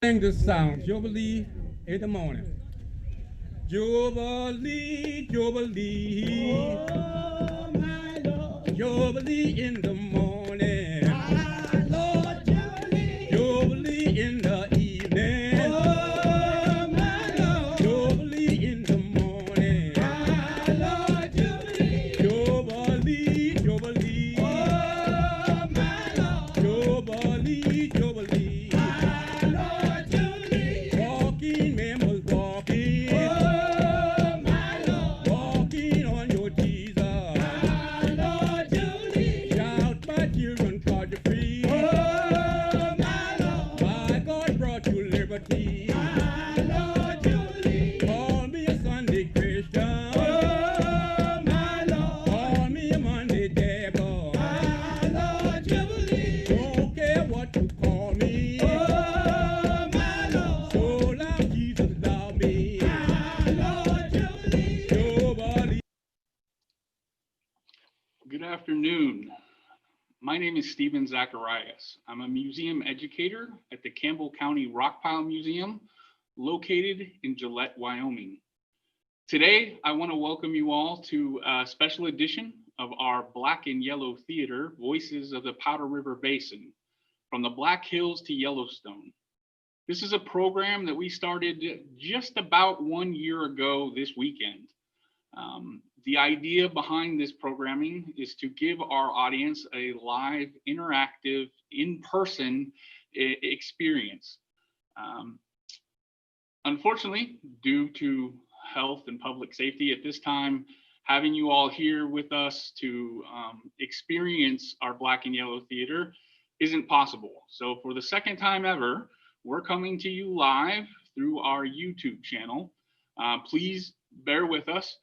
Sing this song, Jubilee in the morning. Jubilee, Jubilee, Oh, my Lord, Jubilee in the morning, my Lord Jubilee. Jubilee in the evening, Oh, my Lord, Jubilee in the morning, my Lord Jubilee. Jubilee, Jubilee, Oh, my Lord, Jubilee, Jubilee. my Lord Jubilee. Walking members walking, Oh, my Lord, walking on your Jesus. my Lord Jubilee. Shout, my children, cause you're free. Oh, my Lord, My God brought you liberty. my Lord Jubilee. Call me a Sunday Christian. Oh, my Lord, Call me a Monday devil. my Lord Jubilee. Don't care what you call me. Oh, my Lord, So long Jesus love me. my Lord Jubilee. Nobody. Good afternoon. My name is Stephen Zacharias. I'm a museum educator at the Campbell County Rockpile Museum, located in Gillette, Wyoming. Today, I want to welcome you all to a special edition of our Black and Yellow Theater, Voices of the Powder River Basin, from the Black Hills to Yellowstone. This is a program that we started just about 1 year ago this weekend. The idea behind this programming is to give our audience a live, interactive, in-person experience. Um, Unfortunately, due to health and public safety at this time, having you all here with us to experience our Black and Yellow Theater isn't possible. So for the second time ever, we're coming to you live through our YouTube channel. Please bear with us.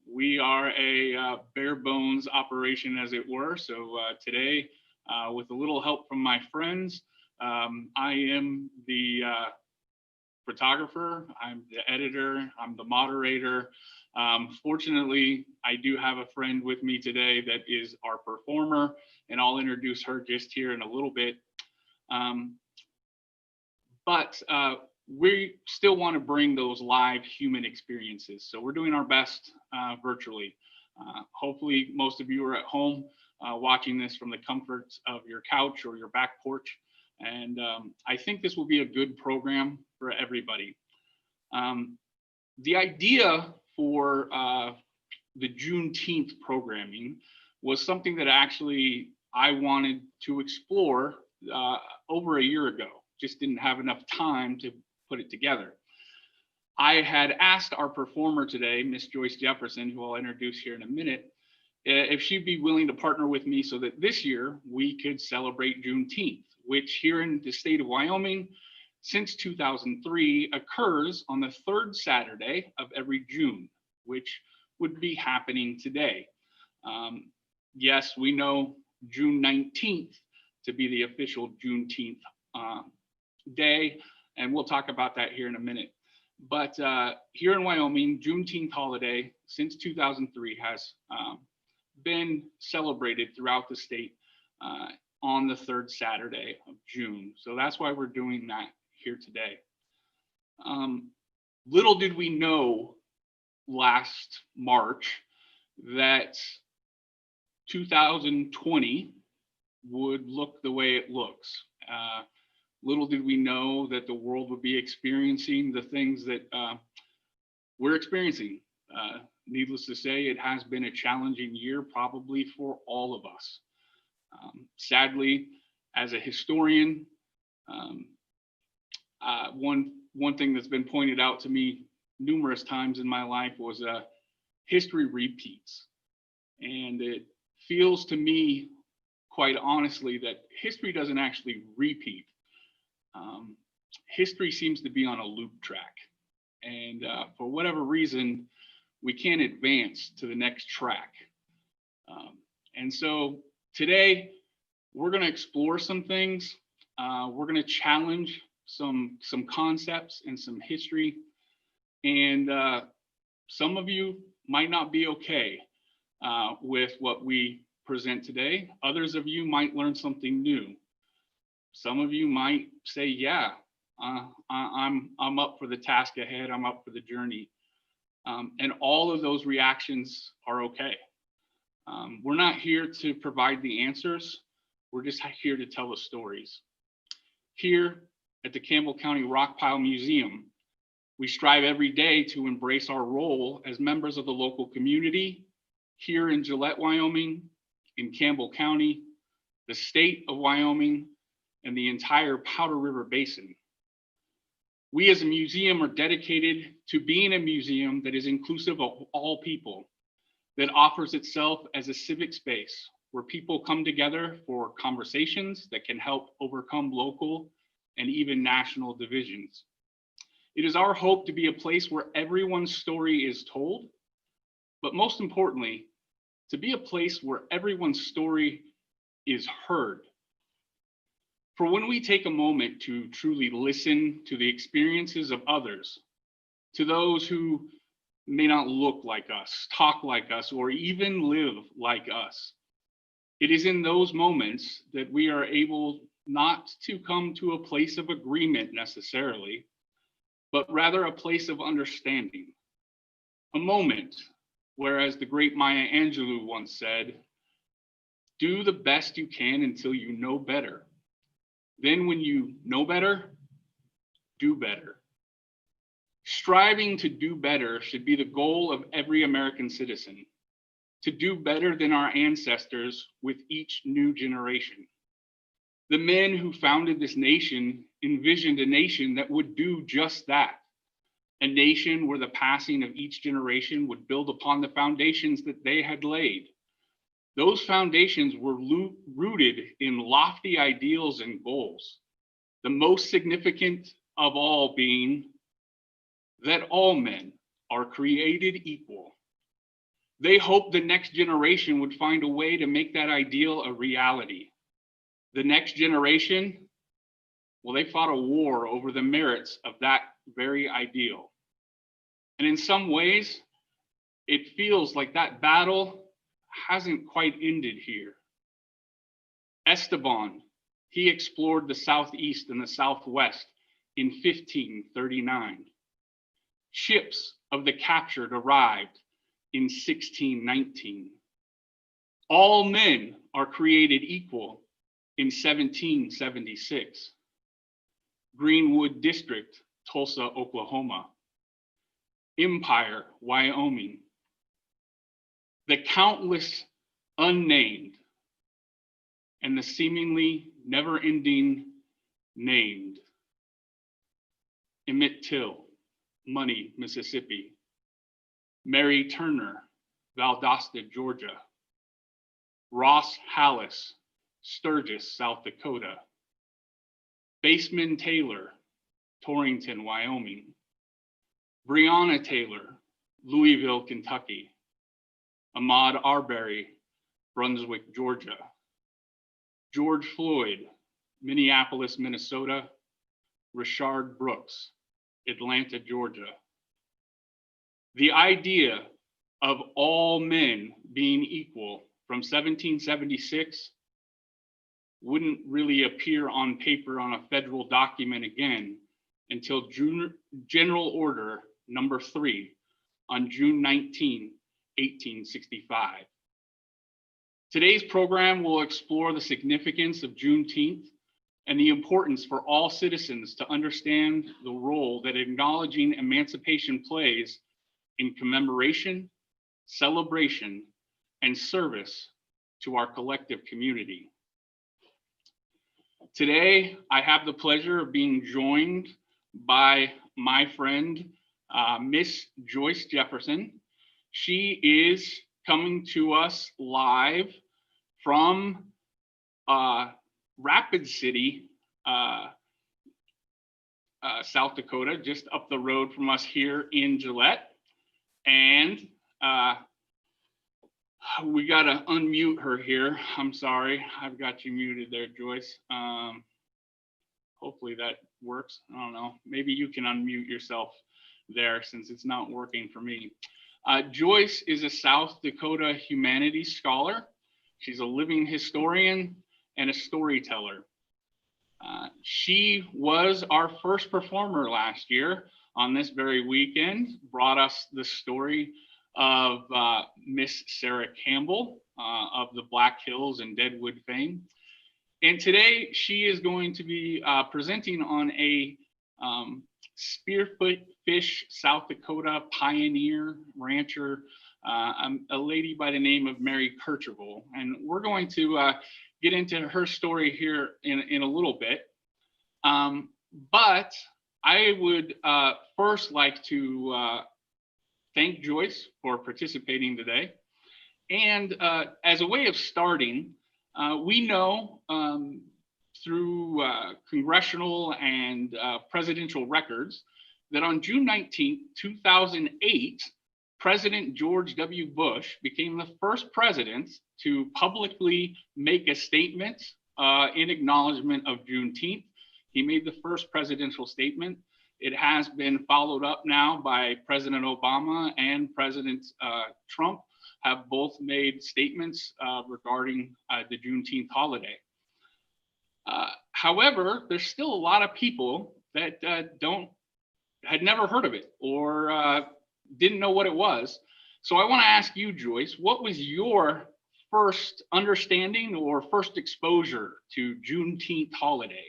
We are a bare bones operation, as it were. So today, with a little help from my friends, I am the photographer, I'm the editor, I'm the moderator. Fortunately, I do have a friend with me today that is our performer, and I'll introduce her just here in a little bit. Um, but we still want to bring those live human experiences. So we're doing our best virtually. Hopefully, most of you are at home watching this from the comforts of your couch or your back porch. And I think this will be a good program for everybody. The idea for the Juneteenth programming was something that actually I wanted to explore over a year ago. Just didn't have enough time to put it together. I had asked our performer today, Miss Joyce Jefferson, who I'll introduce here in a minute, if she'd be willing to partner with me so that this year we could celebrate Juneteenth, which here in the state of Wyoming, since 2003, occurs on the third Saturday of every June, which would be happening today. Yes, we know June 19th to be the official Juneteenth day, and we'll talk about that here in a minute. But here in Wyoming, Juneteenth holiday since 2003 has been celebrated throughout the state on the third Saturday of June. So that's why we're doing that here today. Little did we know last March that 2020 would look the way it looks. Little did we know that the world would be experiencing the things that we're experiencing. Needless to say, it has been a challenging year, probably for all of us. Sadly, as a historian, one thing that's been pointed out to me numerous times in my life was history repeats, and it feels to me, quite honestly, that history doesn't actually repeat. History seems to be on a loop track, and for whatever reason, we can't advance to the next track. And so today, we're going to explore some things. We're going to challenge some concepts and some history. And some of you might not be okay with what we present today. Others of you might learn something new. Some of you might say, yeah, I'm up for the task ahead. I'm up for the journey. And all of those reactions are okay. We're not here to provide the answers. We're just here to tell the stories. Here at the Campbell County Rockpile Museum, we strive every day to embrace our role as members of the local community here in Gillette, Wyoming, in Campbell County, the state of Wyoming, and the entire Powder River Basin. We as a museum are dedicated to being a museum that is inclusive of all people, that offers itself as a civic space where people come together for conversations that can help overcome local and even national divisions. It is our hope to be a place where everyone's story is told, but most importantly, to be a place where everyone's story is heard. For when we take a moment to truly listen to the experiences of others, to those who may not look like us, talk like us, or even live like us, it is in those moments that we are able not to come to a place of agreement necessarily, but rather a place of understanding. A moment where, as the great Maya Angelou once said, do the best you can until you know better. Then when you know better, do better. Striving to do better should be the goal of every American citizen, to do better than our ancestors with each new generation. The men who founded this nation envisioned a nation that would do just that, a nation where the passing of each generation would build upon the foundations that they had laid. Those foundations were rooted in lofty ideals and goals, the most significant of all being that all men are created equal. They hoped the next generation would find a way to make that ideal a reality. The next generation, well, they fought a war over the merits of that very ideal. And in some ways, it feels like that battle hasn't quite ended here. Esteban, he explored the Southeast and the Southwest in 1539. Ships of the captured arrived in 1619. All men are created equal in 1776. Greenwood District, Tulsa, Oklahoma. Empire, Wyoming. The countless unnamed and the seemingly never-ending named. Emmett Till, Money, Mississippi. Mary Turner, Valdosta, Georgia. Ross Hallis, Sturgis, South Dakota. Baseman Taylor, Torrington, Wyoming. Breonna Taylor, Louisville, Kentucky. Ahmaud Arbery, Brunswick, Georgia. George Floyd, Minneapolis, Minnesota. Rashard Brooks, Atlanta, Georgia. The idea of all men being equal from 1776 wouldn't really appear on paper on a federal document again until General Order Number 3 on June 19, 1865. Today's program will explore the significance of Juneteenth and the importance for all citizens to understand the role that acknowledging emancipation plays in commemoration, celebration, and service to our collective community. Today, I have the pleasure of being joined by my friend, Miss Joyce Jefferson. She is coming to us live from Rapid City, South Dakota, just up the road from us here in Gillette. And we gotta unmute her here. I'm sorry, I've got you muted there, Joyce. Hopefully that works. I don't know, maybe you can unmute yourself there since it's not working for me. Joyce is a South Dakota humanities scholar. She's a living historian and a storyteller. She was our first performer last year on this very weekend, brought us the story of Miss Sarah Campbell of the Black Hills and Deadwood fame. And today she is going to be presenting on a Spearfish, South Dakota pioneer rancher, a lady by the name of Mary Kercherval. And we're going to get into her story here in a little bit. But I would first like to thank Joyce for participating today. And as a way of starting, we know through congressional and presidential records that on June 19th, 2008, President George W. Bush became the first president to publicly make a statement in acknowledgement of Juneteenth. He made the first presidential statement. It has been followed up now by President Obama and President Trump have both made statements regarding the Juneteenth holiday. However, there's still a lot of people that had never heard of it or didn't know what it was. So I want to ask you, Joyce, what was your first understanding or first exposure to Juneteenth holiday?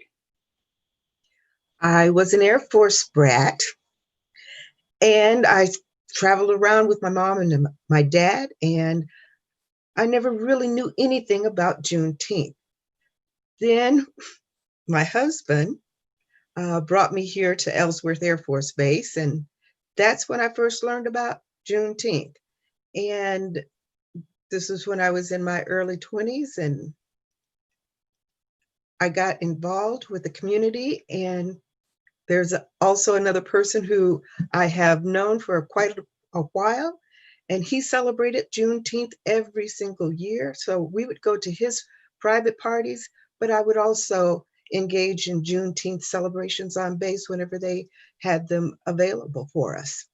I was an Air Force brat, and I traveled around with my mom and my dad, and I never really knew anything about Juneteenth. Then my husband brought me here to Ellsworth Air Force Base, and that's when I first learned about Juneteenth. And this was when I was in my early 20s, and I got involved with the community. And there's also another person who I have known for quite a while, and he celebrated Juneteenth every single year. So we would go to his private parties, but I would also engage in Juneteenth celebrations on base whenever they had them available for us.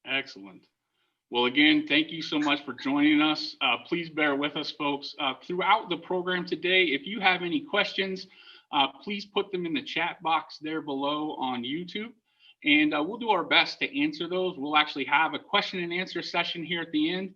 Excellent. Well, again, thank you so much for joining us. Please bear with us, folks. Throughout the program today, if you have any questions, please put them in the chat box there below on YouTube, and we'll do our best to answer those. We'll actually have a question and answer session here at the end.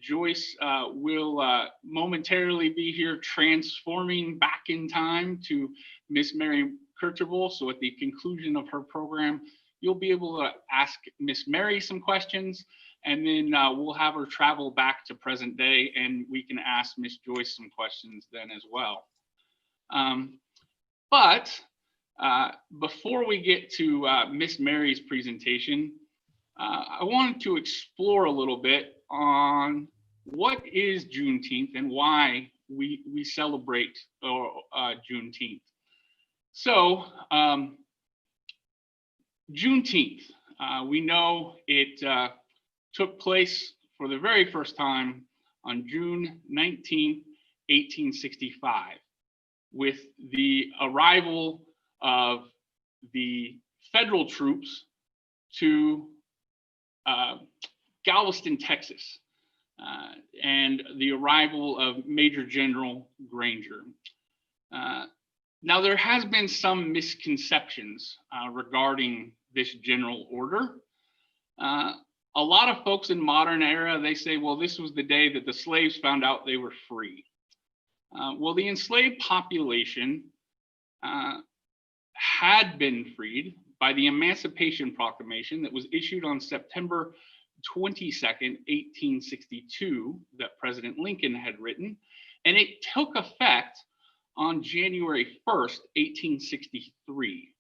Joyce will momentarily be here transforming back in time to Miss Mary Kercherval. So at the conclusion of her program, you'll be able to ask Miss Mary some questions, and then we'll have her travel back to present day, and we can ask Miss Joyce some questions then as well. But before we get to Miss Mary's presentation, I wanted to explore a little bit on what is Juneteenth and why we celebrate Juneteenth. So Juneteenth, we know it took place for the very first time on June 19, 1865. With the arrival of the federal troops to Galveston, Texas, and the arrival of Major General Granger. Now, there has been some misconceptions regarding this general order. A lot of folks in modern era, they say, well, this was the day that the slaves found out they were free. Well, the enslaved population had been freed by the Emancipation Proclamation that was issued on September 22nd, 1862, that President Lincoln had written, and it took effect on January 1st, 1863.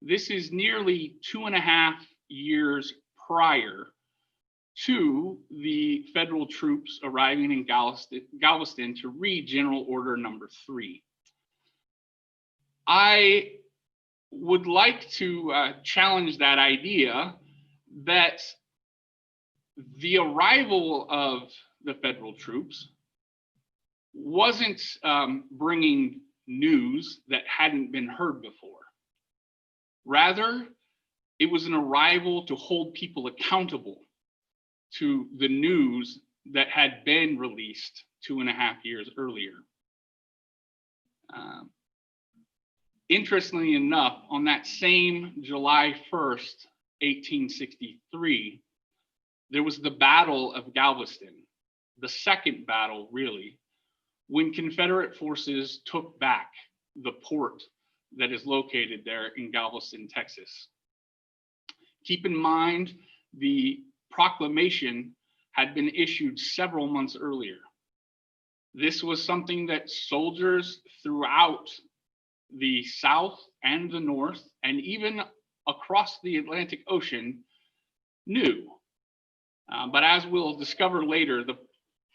This is nearly 2.5 years prior to the federal troops arriving in Galveston to read General Order Number 3. I would like to challenge that idea that the arrival of the federal troops wasn't bringing news that hadn't been heard before. Rather, it was an arrival to hold people accountable to the news that had been released 2.5 years earlier. Interestingly enough, on that same July 1st, 1863, there was the Battle of Galveston, the second battle, really, when Confederate forces took back the port that is located there in Galveston, Texas. Keep in mind, the proclamation had been issued several months earlier. This was something that soldiers throughout the South and the North, and even across the Atlantic Ocean, knew. But as we'll discover later, the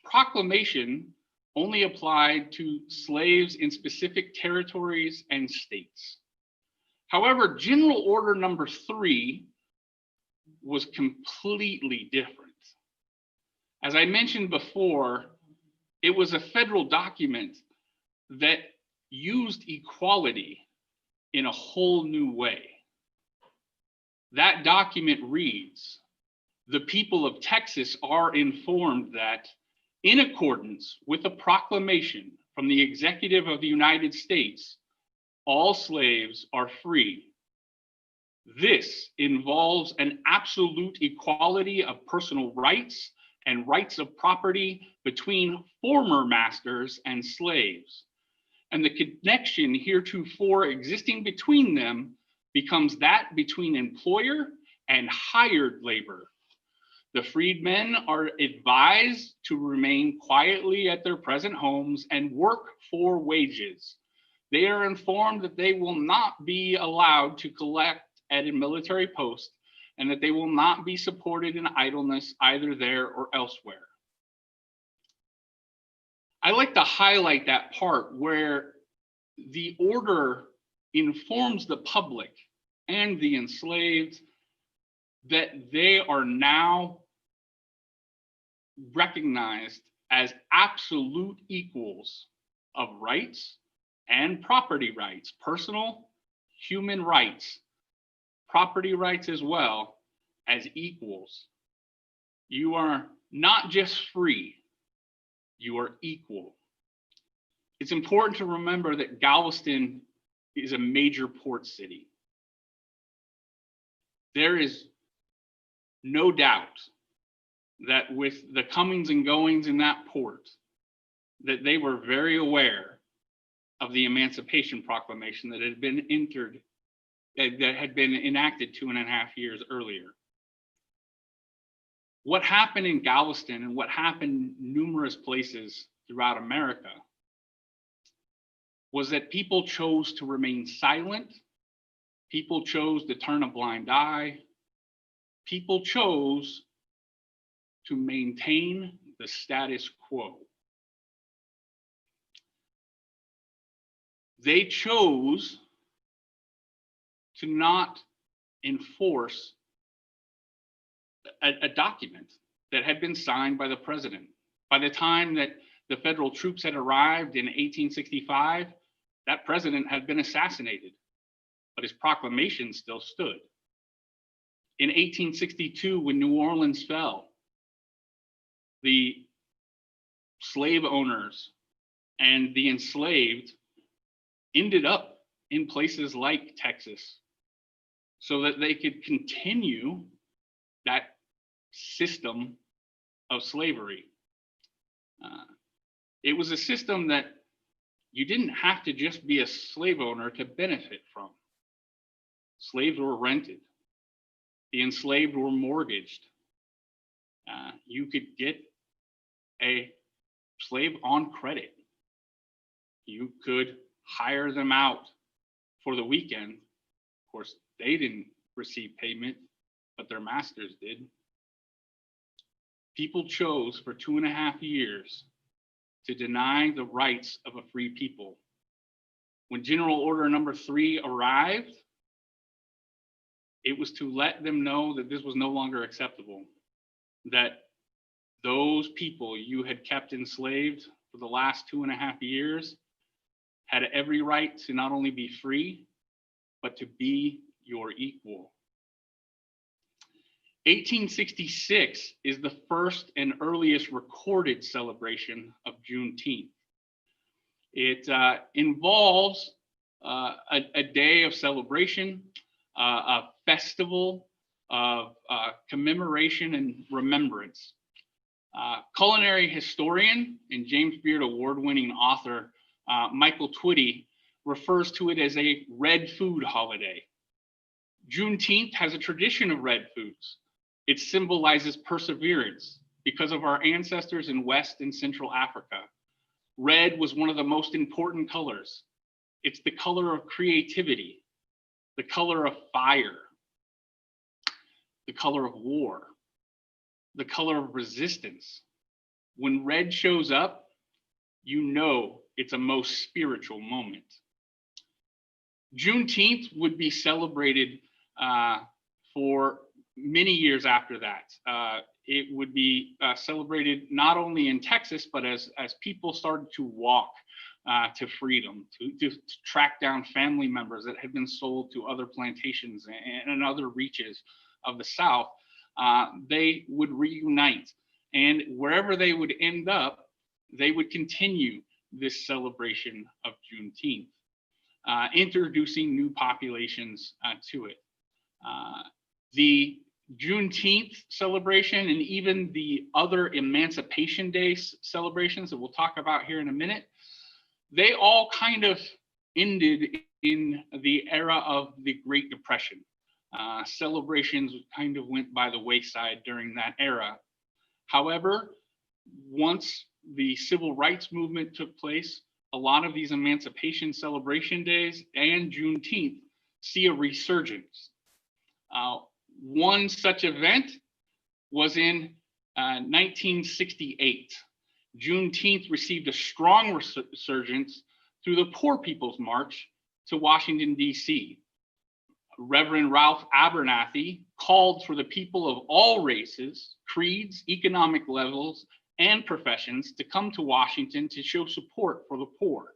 proclamation only applied to slaves in specific territories and states. However, General Order Number 3 was completely different. As I mentioned before, it was a federal document that used equality in a whole new way. That document reads, "The people of Texas are informed that, in accordance with a proclamation from the Executive of the United States, all slaves are free. This involves an absolute equality of personal rights and rights of property between former masters and slaves, and the connection heretofore existing between them becomes that between employer and hired labor. The freedmen are advised to remain quietly at their present homes and work for wages. They are informed that they will not be allowed to collect at a military post and that they will not be supported in idleness either there or elsewhere." I like to highlight that part where the order informs the public and the enslaved that they are now recognized as absolute equals of rights and property rights, personal, human rights, property rights as well, as equals. You are not just free, you are equal. It's important to remember that Galveston is a major port city. There is no doubt that with the comings and goings in that port, that they were very aware of the Emancipation Proclamation that had been enacted 2.5 years earlier. What happened in Galveston and what happened numerous places throughout America was that people chose to remain silent. People chose to turn a blind eye. People chose to maintain the status quo. They chose to not enforce a document that had been signed by the president. By the time that the federal troops had arrived in 1865, that president had been assassinated, but his proclamation still stood. In 1862, when New Orleans fell, the slave owners and the enslaved ended up in places like Texas so that they could continue that system of slavery. It was a system that you didn't have to just be a slave owner to benefit from. Slaves were rented. The enslaved were mortgaged. You could get a slave on credit. You could hire them out for the weekend. Of course, they didn't receive payment, but their masters did. People chose for 2.5 years to deny the rights of a free people. When General Order Number 3 arrived, it was to let them know that this was no longer acceptable, that those people you had kept enslaved for the last 2.5 years had every right to not only be free, but to be your equal. 1866 is the first and earliest recorded celebration of Juneteenth. It involves a day of celebration, a festival of commemoration and remembrance. Culinary historian and James Beard award-winning author Michael Twitty refers to it as a red food holiday. Juneteenth has a tradition of red foods. It symbolizes perseverance because of our ancestors in West and Central Africa. Red was one of the most important colors. It's the color of creativity, the color of fire, the color of war, the color of resistance. When red shows up, you know it's a most spiritual moment. Juneteenth would be celebrated for many years after that. It would be celebrated not only in Texas, but as people started to walk to freedom, to track down family members that had been sold to other plantations and other reaches of the South, they would reunite. And wherever they would end up, they would continue this celebration of Juneteenth, introducing new populations to it. The Juneteenth celebration and even the other Emancipation Days celebrations that we'll talk about here in a minute, they all kind of ended in the era of the Great Depression. Celebrations kind of went by the wayside during that era. However, once the civil rights movement took place, a lot of these Emancipation celebration days and Juneteenth see a resurgence. One such event was in 1968. Juneteenth received a strong resurgence through the Poor People's March to Washington, D.C. Reverend Ralph Abernathy called for the people of all races, creeds, economic levels, and professions to come to Washington to show support for the poor.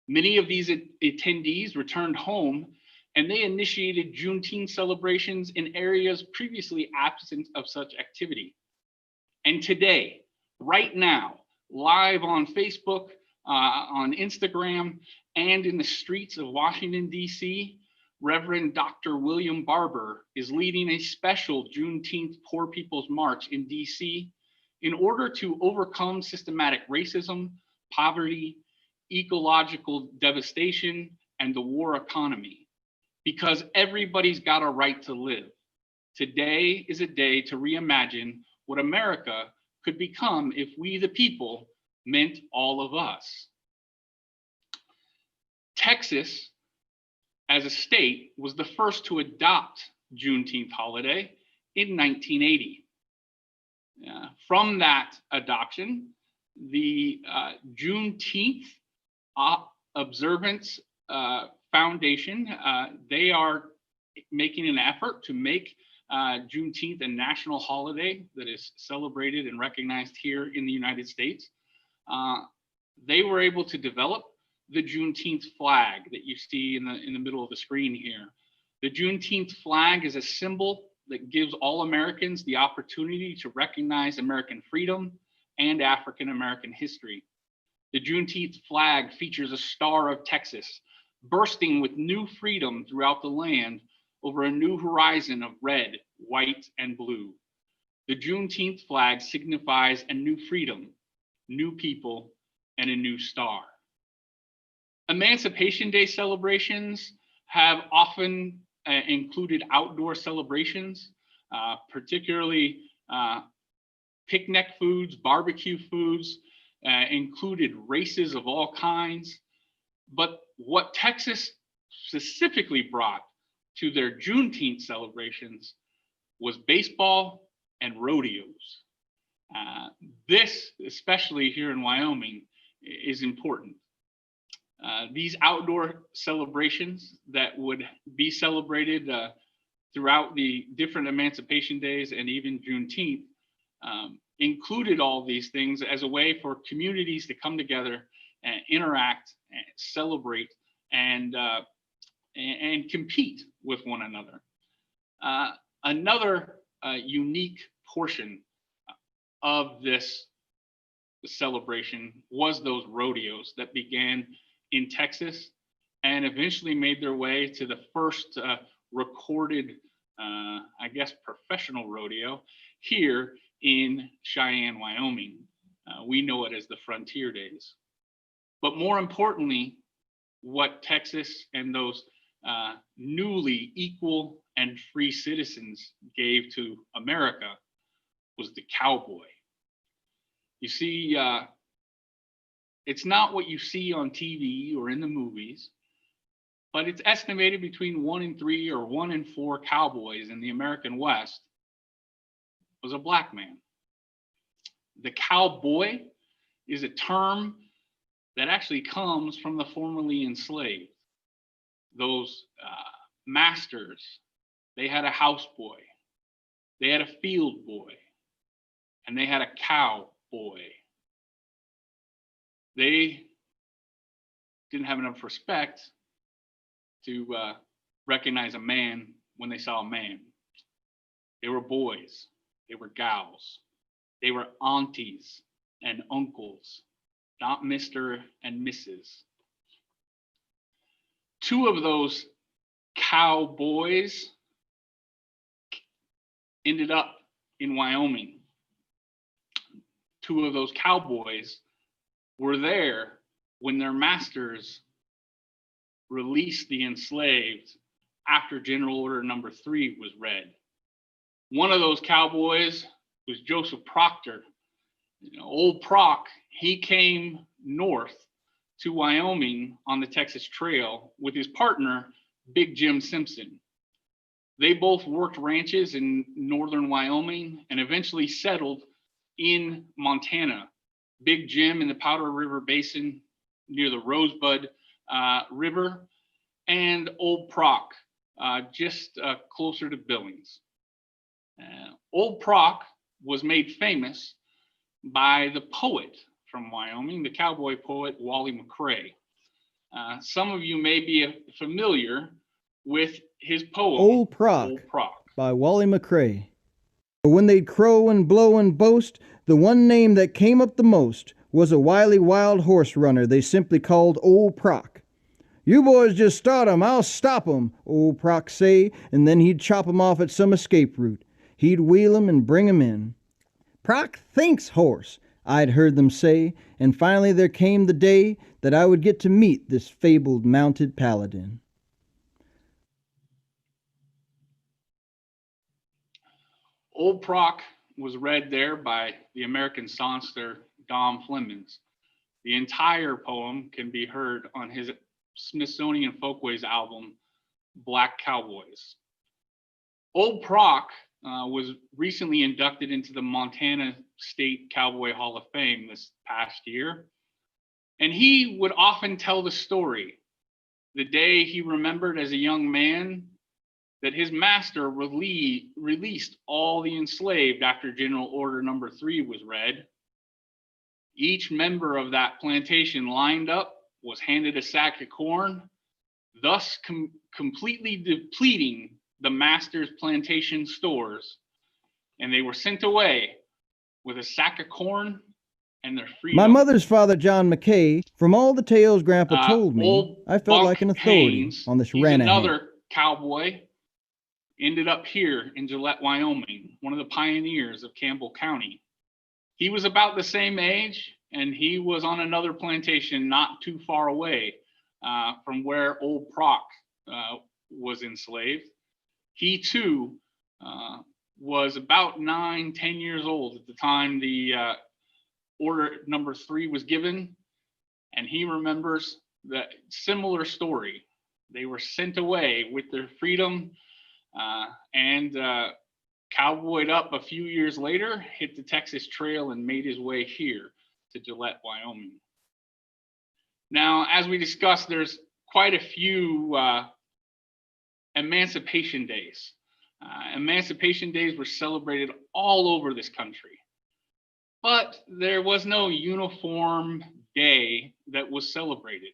Many of these attendees returned home, and they initiated Juneteenth celebrations in areas previously absent of such activity. And today, right now, live on Facebook, on Instagram, and in the streets of Washington, D.C., Reverend Dr. William Barber is leading a special Juneteenth Poor People's March in D.C. in order to overcome systematic racism, poverty, ecological devastation, and the war economy. Because everybody's got a right to live. Today is a day to reimagine what America could become if we, the people, meant all of us. Texas, as a state, was the first to adopt Juneteenth holiday in 1980. From that adoption, the Juneteenth Observance Foundation, they are making an effort to make Juneteenth a national holiday that is celebrated and recognized here in the United States. They were able to develop the Juneteenth flag that you see in the middle of the screen here. The Juneteenth flag is a symbol that gives all Americans the opportunity to recognize American freedom and African American history. The Juneteenth flag features a star of Texas bursting with new freedom throughout the land over a new horizon of red, white, and blue. The Juneteenth flag signifies a new freedom, new people, and a new star. Emancipation Day celebrations have often included outdoor celebrations, particularly picnic foods, barbecue foods, included races of all kinds. But what Texas specifically brought to their Juneteenth celebrations was baseball and rodeos. This, especially here in Wyoming, is important. These outdoor celebrations that would be celebrated throughout the different Emancipation Days and even Juneteenth included all these things as a way for communities to come together and interact, and celebrate, and compete with one another. Another unique portion of this celebration was those rodeos that began in Texas and eventually made their way to the first recorded, I guess, professional rodeo here in Cheyenne, Wyoming. We know it as the Frontier Days. But more importantly, what Texas and those newly equal and free citizens gave to America was the cowboy. You see, it's not what you see on TV or in the movies, but it's estimated between 1 in 3 or 1 in 4 cowboys in the American West was a black man. The cowboy is a term that actually comes from the formerly enslaved. Those masters, they had a houseboy, they had a field boy, and they had a cow boy. They didn't have enough respect to recognize a man when they saw a man. They were boys, they were gals, they were aunties and uncles, not Mr. and Mrs. 2 of those cowboys ended up in Wyoming. 2 of those cowboys were there when their masters released the enslaved after General Order Number 3 was read. One of those cowboys was Joseph Proctor. Old Proc, he came north to Wyoming on the Texas Trail with his partner, Big Jim Simpson. They both worked ranches in northern Wyoming and eventually settled in Montana. Big Jim in the Powder River Basin near the Rosebud River, and Old Proc just closer to Billings. Old Proc was made famous by the poet from Wyoming, the cowboy poet Wally McCray. Some of you may be familiar with his poem, Old Proc, by Wally McCray. When they'd crow and blow and boast, the one name that came up the most was a wily wild horse runner they simply called Old Proc. "You boys just start 'em, I'll stop 'em," Old Proc say, and then he'd chop 'em off at some escape route. He'd wheel 'em and bring 'em in. "Proc thinks, horse," I'd heard them say, and finally there came the day that I would get to meet this fabled mounted paladin. Old Proc was read there by the American songster Dom Flemings. The entire poem can be heard on his Smithsonian Folkways album, Black Cowboys. Old Proc was recently inducted into the Montana State Cowboy Hall of Fame this past year. And he would often tell the story, the day he remembered as a young man that his master released all the enslaved after General Order Number 3 was read. Each member of that plantation lined up, was handed a sack of corn, thus completely depleting the master's plantation stores, and they were sent away with a sack of corn and their freedom. My mother's father, John McKay, from all the tales Grandpa told me, I felt like an authority Haynes, on this he's Ranahan. another cowboy, ended up here in Gillette, Wyoming, one of the pioneers of Campbell County. He was about the same age, and he was on another plantation not too far away from where Old Proc was enslaved. He too was about 9-10 years old at the time the Order Number 3 was given, and he remembers that similar story. They were sent away with their freedom and cowboyed up a few years later, hit the Texas Trail, and made his way here to Gillette, Wyoming. Now, as we discussed, there's quite a few Emancipation Days. Emancipation Days were celebrated all over this country, but there was no uniform day that was celebrated.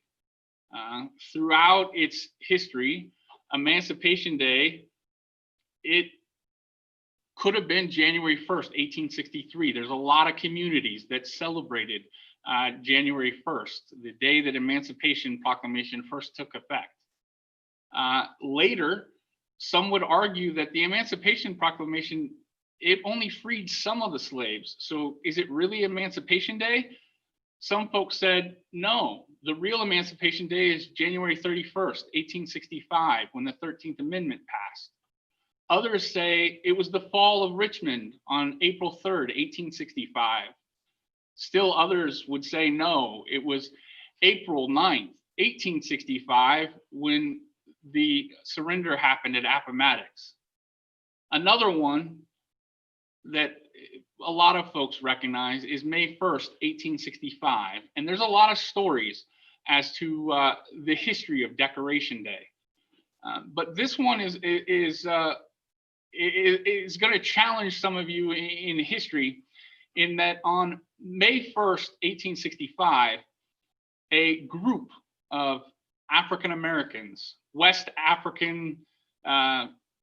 Throughout its history, Emancipation Day, it could have been January 1st, 1863. There's a lot of communities that celebrated January 1st, the day that Emancipation Proclamation first took effect. Later, some would argue that the Emancipation Proclamation, it only freed some of the slaves. So is it really Emancipation Day? Some folks said, no, the real Emancipation Day is January 31st, 1865, when the 13th Amendment passed. Others say it was the fall of Richmond on April 3rd, 1865. Still others would say, no, it was April 9th, 1865, when the surrender happened at Appomattox. Another one that a lot of folks recognize is May 1st, 1865. And there's a lot of stories as to the history of Decoration Day. But this one is going to challenge some of you in history, in that on May 1st, 1865, a group of African Americans, West African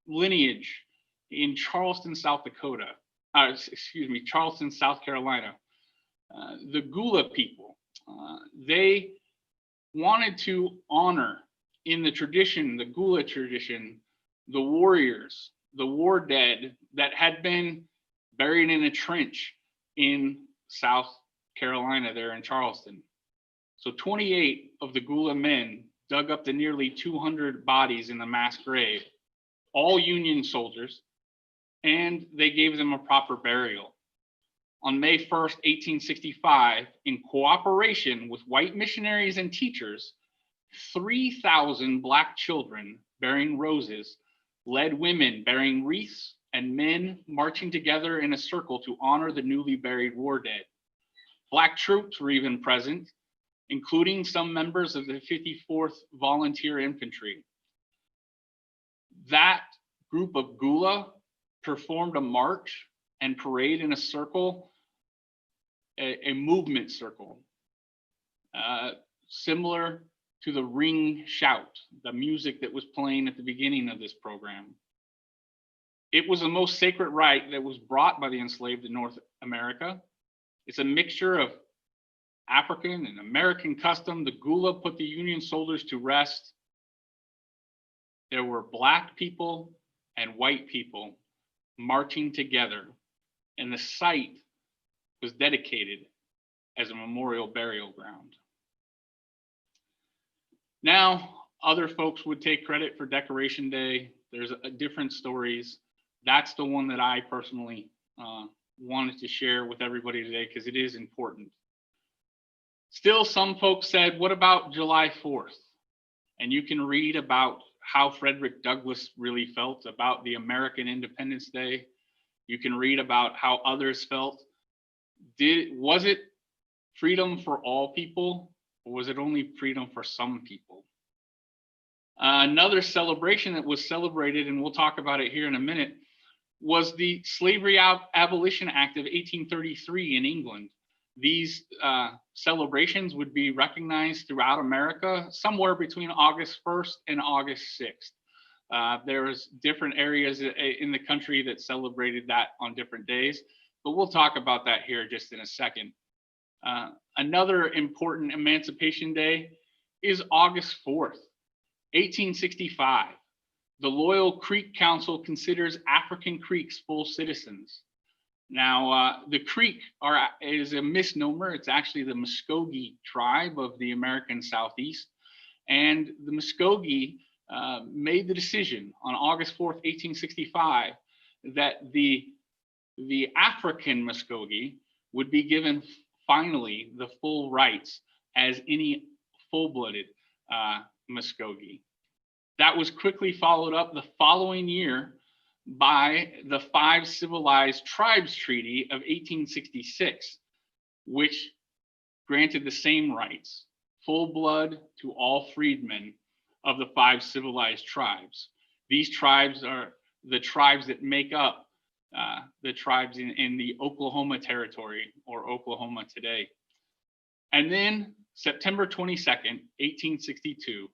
lineage in Charleston, South Carolina, the Gula people, they wanted to honor in the tradition, the Gula tradition, the warriors, the war dead that had been buried in a trench in South Carolina there in Charleston. So 28 of the Gula men dug up the nearly 200 bodies in the mass grave, all Union soldiers, and they gave them a proper burial. On May 1st, 1865, in cooperation with white missionaries and teachers, 3,000 Black children bearing roses led women bearing wreaths and men marching together in a circle to honor the newly buried war dead. Black troops were even present, including some members of the 54th Volunteer Infantry. That group of Gula performed a march and parade in a circle, a movement circle, similar to the ring shout, the music that was playing at the beginning of this program. It was the most sacred rite that was brought by the enslaved in North America. It's a mixture of African and American custom. The Gula put the Union soldiers to rest. There were Black people and white people marching together, and the site was dedicated as a memorial burial ground. Now, other folks would take credit for Decoration Day. There's different stories. That's the one that I personally wanted to share with everybody today because it is important. Still, some folks said, what about July 4th? And you can read about how Frederick Douglass really felt about the American Independence Day. You can read about how others felt. Was it freedom for all people, or was it only freedom for some people? Another celebration that was celebrated, and we'll talk about it here in a minute, was the Slavery Abolition Act of 1833 in England. These celebrations would be recognized throughout America somewhere between August 1st and August 6th. There's different areas in the country that celebrated that on different days, but we'll talk about that here just in a second. Another important Emancipation Day is August 4th, 1865. The Loyal Creek Council considers African Creeks full citizens. Now, the Creek is a misnomer. It's actually the Muskogee tribe of the American Southeast. And the Muskogee made the decision on August 4th, 1865, that the African Muskogee would be given finally the full rights as any full-blooded Muskogee. That was quickly followed up the following year by the Five Civilized Tribes Treaty of 1866, which granted the same rights, full blood to all freedmen of the five civilized tribes. These tribes are the tribes that make up the tribes in the Oklahoma Territory, or Oklahoma today. And then September 22nd, 1862,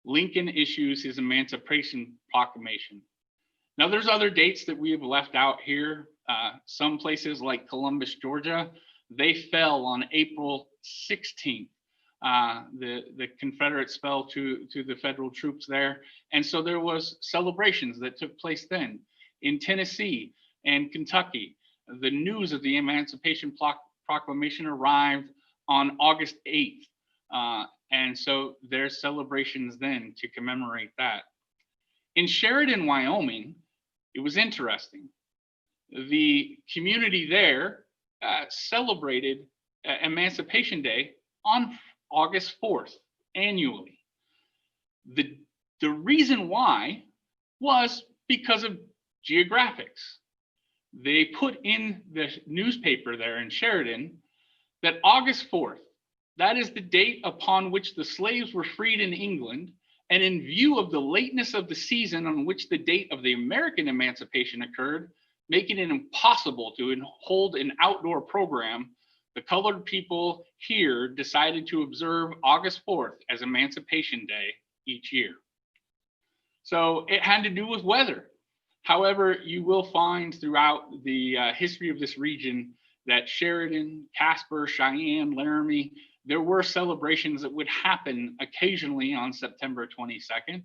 Lincoln issues his Emancipation Proclamation. Now, there's other dates that we have left out here. Some places like Columbus, Georgia, they fell on April 16th. The Confederates fell to the federal troops there. And so there was celebrations that took place then. In Tennessee and Kentucky, the news of the Emancipation Proclamation arrived on August 8th. And so there's celebrations then to commemorate that. In Sheridan, Wyoming, it was interesting. The community there celebrated Emancipation Day on August 4th annually. The reason why was because of geographics. They put in the newspaper there in Sheridan that August 4th, that is the date upon which the slaves were freed in England, and in view of the lateness of the season on which the date of the American emancipation occurred, making it impossible to hold an outdoor program, the colored people here decided to observe August 4th as Emancipation Day each year. So it had to do with weather. However, you will find throughout the history of this region that Sheridan, Casper, Cheyenne, Laramie, there were celebrations that would happen occasionally on September 22nd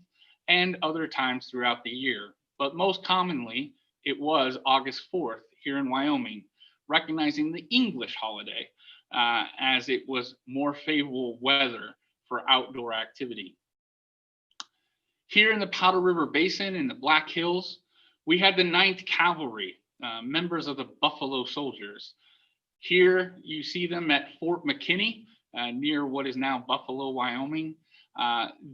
and other times throughout the year. But most commonly, it was August 4th here in Wyoming, recognizing the English holiday as it was more favorable weather for outdoor activity. Here in the Powder River Basin in the Black Hills, we had the 9th Cavalry, members of the Buffalo Soldiers. Here you see them at Fort McKinney, near what is now Buffalo, Wyoming.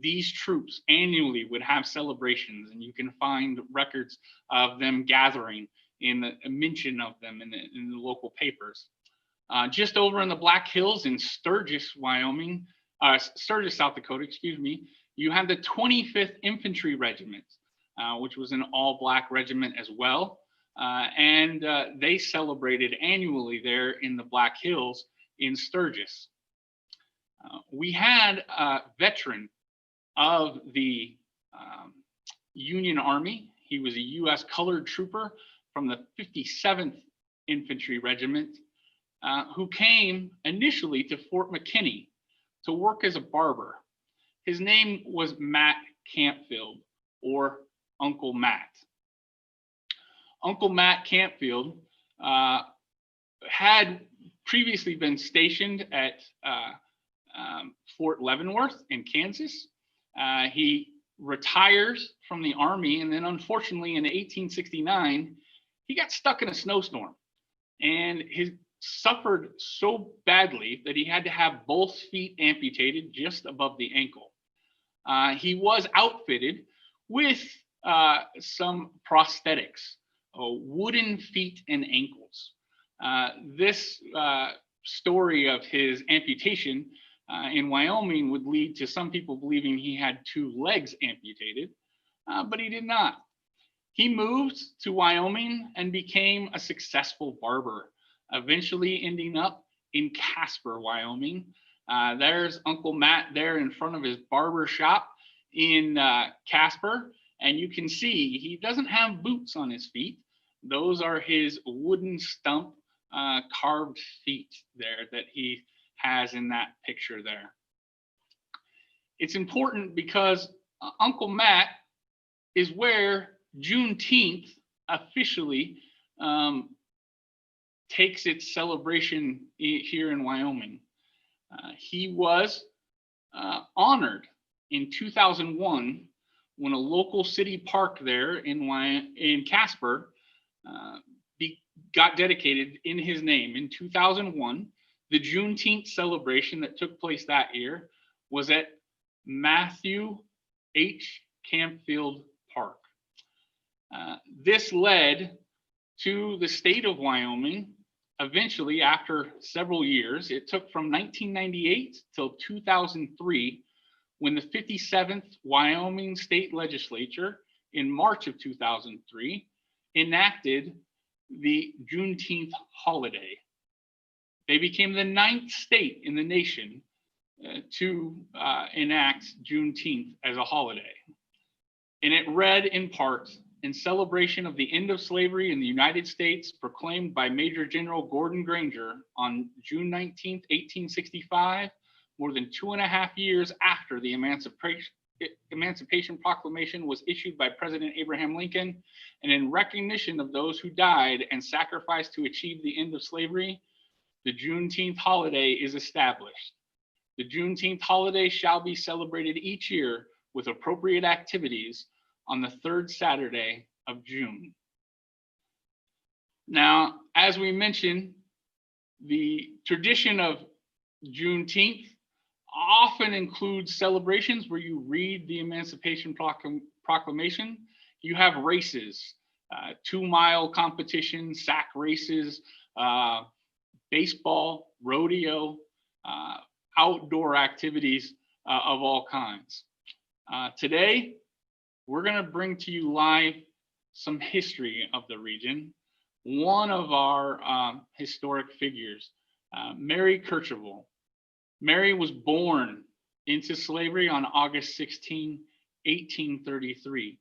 These troops annually would have celebrations, and you can find records of them gathering in a mention of them in the local papers. Just over in the Black Hills in Sturgis, Wyoming, Sturgis, South Dakota, excuse me, you have the 25th Infantry Regiment, which was an all-black regiment as well. And they celebrated annually there in the Black Hills in Sturgis. We had a veteran of the Union Army. He was a U.S. colored trooper from the 57th Infantry Regiment who came initially to Fort McKinney to work as a barber. His name was Matt Campfield, or Uncle Matt. Uncle Matt Campfield had previously been stationed at Fort Leavenworth in Kansas. He retires from the Army, and then unfortunately in 1869, he got stuck in a snowstorm, and he suffered so badly that he had to have both feet amputated just above the ankle. He was outfitted with some prosthetics, wooden feet and ankles. This story of his amputation in Wyoming would lead to some people believing he had 2 legs amputated, but he did not. He moved to Wyoming and became a successful barber, eventually ending up in Casper, Wyoming. There's Uncle Matt there in front of his barber shop in Casper, and you can see he doesn't have boots on his feet. Those are his wooden stump carved feet there that he has in that picture there. It's important because Uncle Matt is where Juneteenth officially takes its celebration here in Wyoming. He was honored in 2001 when a local city park there in Casper got dedicated in his name. In 2001, the Juneteenth celebration that took place that year was at Matthew H. Campfield Park. This led to the state of Wyoming. Eventually, after several years, it took from 1998 till 2003, when the 57th Wyoming State Legislature in March of 2003 enacted the Juneteenth holiday. They became the 9th state in the nation to enact Juneteenth as a holiday. And it read in part in celebration of the end of slavery in the United States, proclaimed by Major General Gordon Granger on June 19th, 1865, more than 2.5 years after the Emancipation Proclamation was issued by President Abraham Lincoln, and in recognition of those who died and sacrificed to achieve the end of slavery, the Juneteenth holiday is established. The Juneteenth holiday shall be celebrated each year with appropriate activities on the third Saturday of June. Now, as we mentioned, the tradition of Juneteenth often includes celebrations where you read the Emancipation Proclamation. You have races, 2-mile competitions, sack races, baseball, rodeo, outdoor activities of all kinds. Today, we're going to bring to you live some history of the region. One of our historic figures, Mary Kercherval. Mary was born into slavery on August 16, 1833.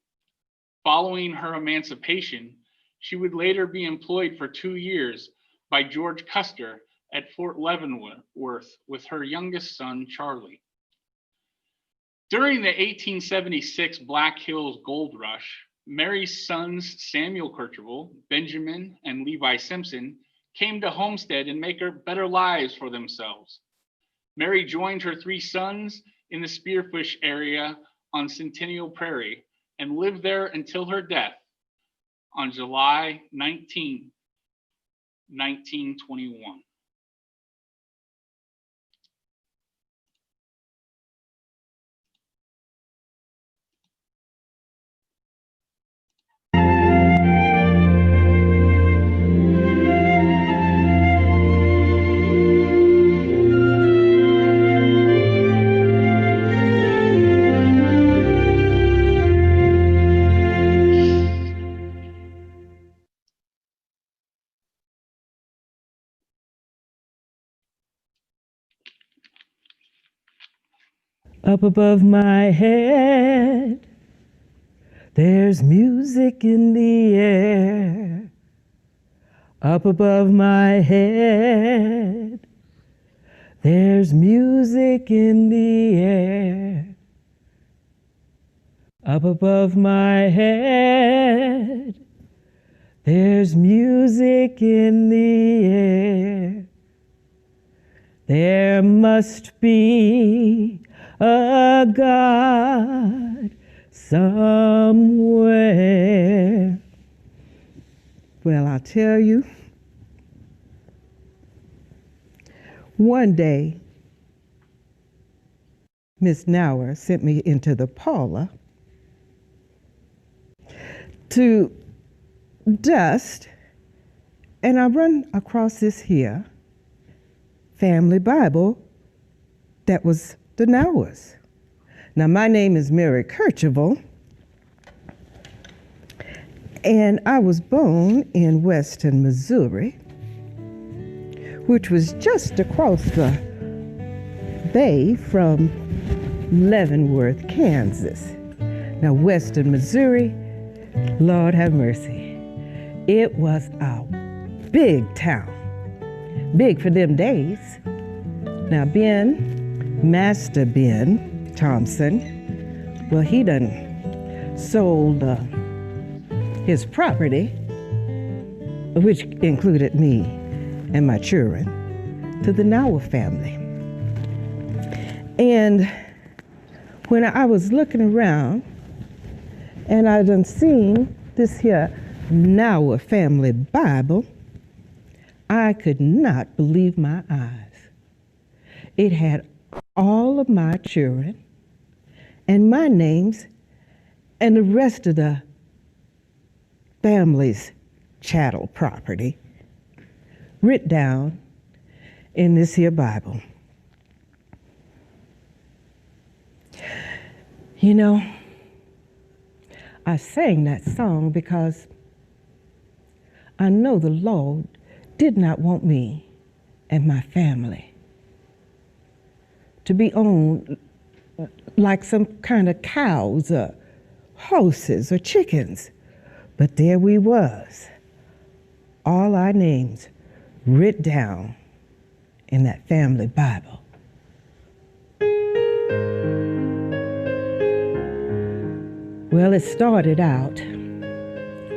Following her emancipation, she would later be employed for 2 years by George Custer at Fort Leavenworth with her youngest son, Charlie. During the 1876 Black Hills Gold Rush, Mary's sons Samuel Kercherval, Benjamin, and Levi Simpson came to homestead and make better lives for themselves. Mary joined her 3 sons in the Spearfish area on Centennial Prairie and lived there until her death on July 19, 1921. Up above my head, there's music in the air. Up above my head, there's music in the air. Up above my head, there's music in the air. There must be a God somewhere. Well, I'll tell you, one day, Miss Nauer sent me into the parlor to dust, and I run across this here family Bible that was the Nauers. Now, my name is Mary Kercherval, and I was born in Western Missouri, which was just across the bay from Leavenworth, Kansas. Now, Western Missouri, Lord have mercy, it was a big town, big for them days. Now, Master Ben Thompson, well, he done sold his property, which included me and my children, to the Nauer family. And when I was looking around and I done seen this here Nauer family Bible, I could not believe my eyes. It had all of my children and my names and the rest of the family's chattel property written down in this here Bible. You know, I sang that song because I know the Lord did not want me and my family to be owned like some kind of cows or horses or chickens But there we was, all our names writ down in that family Bible. Well, it started out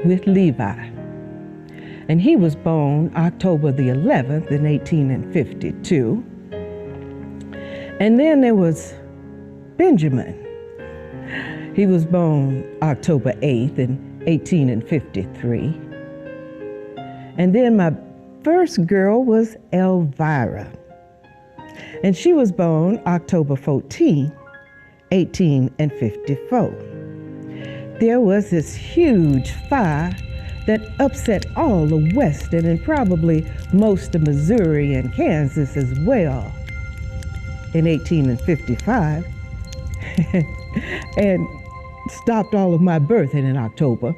with Levi, and he was born October the 11th in 1852. And then there was Benjamin. He was born October 8th in 1853. And then my first girl was Elvira, and she was born October 14th, 1854. There was this huge fire that upset all the Western and probably most of Missouri and Kansas as well in 1855 and stopped all of my birthing in October.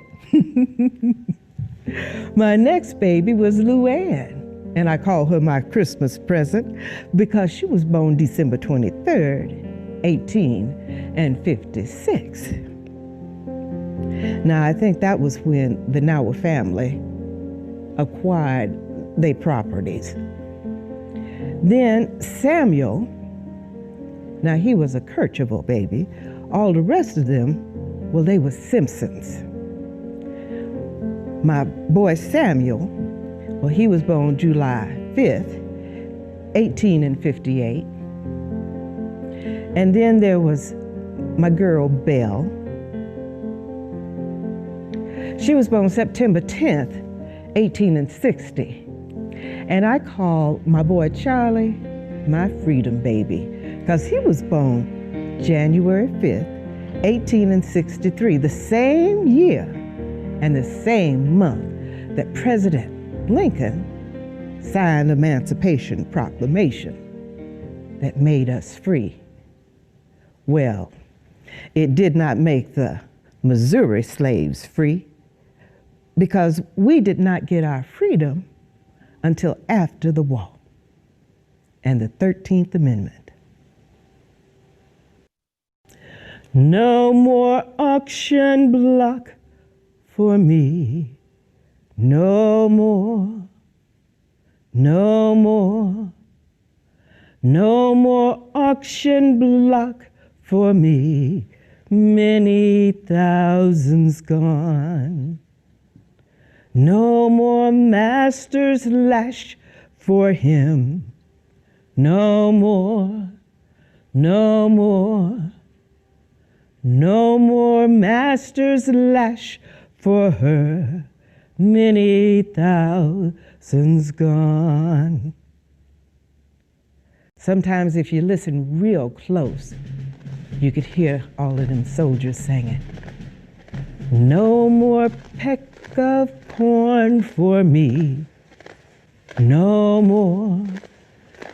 My next baby was Luann, and I call her my Christmas present because she was born December 23rd, 1856. Now, I think that was when the Noah family acquired their properties. Then Samuel, now he was a Kercherval baby. All the rest of them, well, they were Simpsons. My boy Samuel, well, he was born July 5th, 1858. And then there was my girl Belle. She was born September 10th, 1860. And I call my boy Charlie my freedom baby because he was born January 5th, 1863, the same year and the same month that President Lincoln signed the Emancipation Proclamation that made us free. Well, it did not make the Missouri slaves free because we did not get our freedom until after the war and the 13th Amendment. No more auction block for me. No more, no more, no more auction block for me. Many thousands gone. No more master's lash for him. No more, no more, no more master's lash for her. Many thousands gone. Sometimes if you listen real close, you could hear all of them soldiers singing. No more peck of corn for me. No more,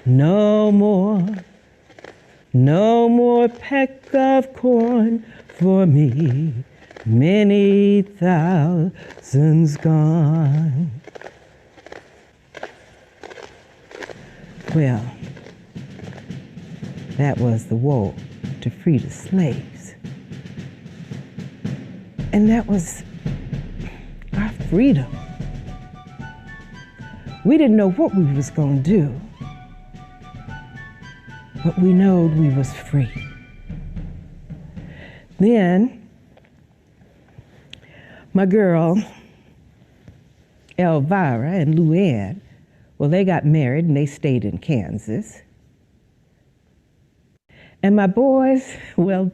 no more, no more peck of corn for me. Many thousands gone. Well, that was the war to free the slaves. And that was our freedom. We didn't know what we was gonna do, but we knowed we was free. Then, my girl, Elvira and Luann, well, they got married and they stayed in Kansas. And my boys, well,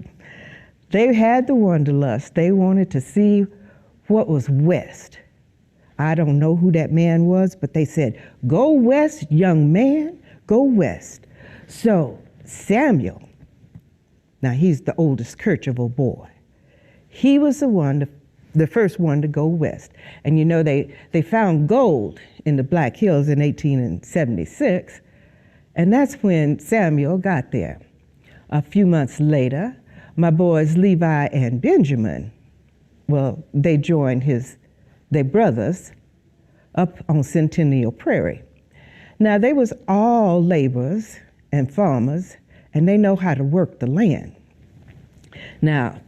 they had the wanderlust. They wanted to see what was west. I don't know who that man was, but they said, go west, young man, go west. So Samuel, now he's the oldest Kercherval boy, he was the first one to go west. And you know, they found gold in the Black Hills in 1876, and that's when Samuel got there. A few months later, my boys Levi and Benjamin, well, they joined their brothers up on Centennial Prairie. Now, they was all laborers and farmers, and they know how to work the land. Now,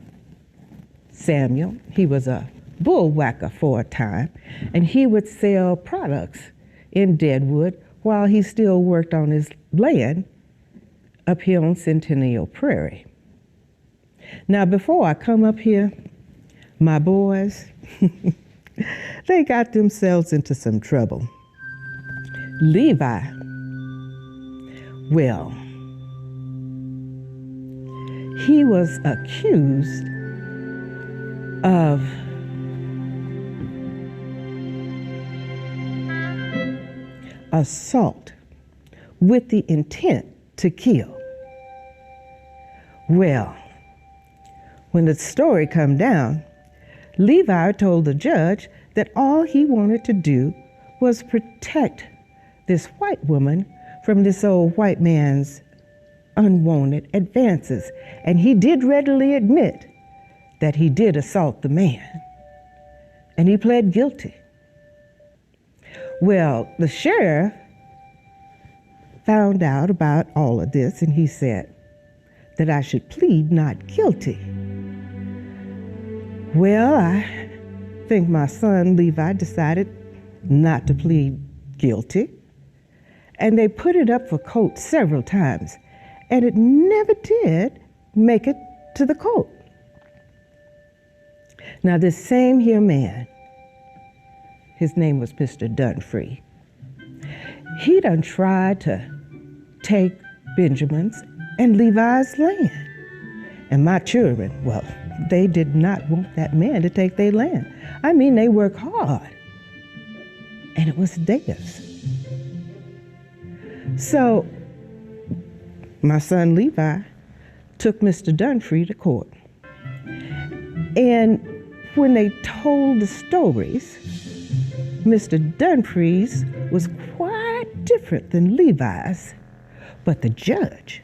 Samuel, he was a bull whacker for a time, and he would sell products in Deadwood while he still worked on his land up here on Centennial Prairie. Now, before I come up here, my boys, they got themselves into some trouble. Levi, well, he was accused of assault with the intent to kill. Well, when the story come down, Levi told the judge that all he wanted to do was protect this white woman from this old white man's unwanted advances. And he did readily admit that he did assault the man. And he pled guilty. Well, the sheriff found out about all of this, and he said that I should plead not guilty. Well, I think my son Levi decided not to plead guilty, and they put it up for court several times, and it never did make it to the court. Now, this same here man, his name was Mr. Dunfree, he done tried to take Benjamin's and Levi's land. And my children, well, they did not want that man to take their land. I mean, they worked hard, and it was theirs. So my son Levi took Mr. Dunfree to court. And when they told the stories, Mr. Dunfree's was quite different than Levi's. But the judge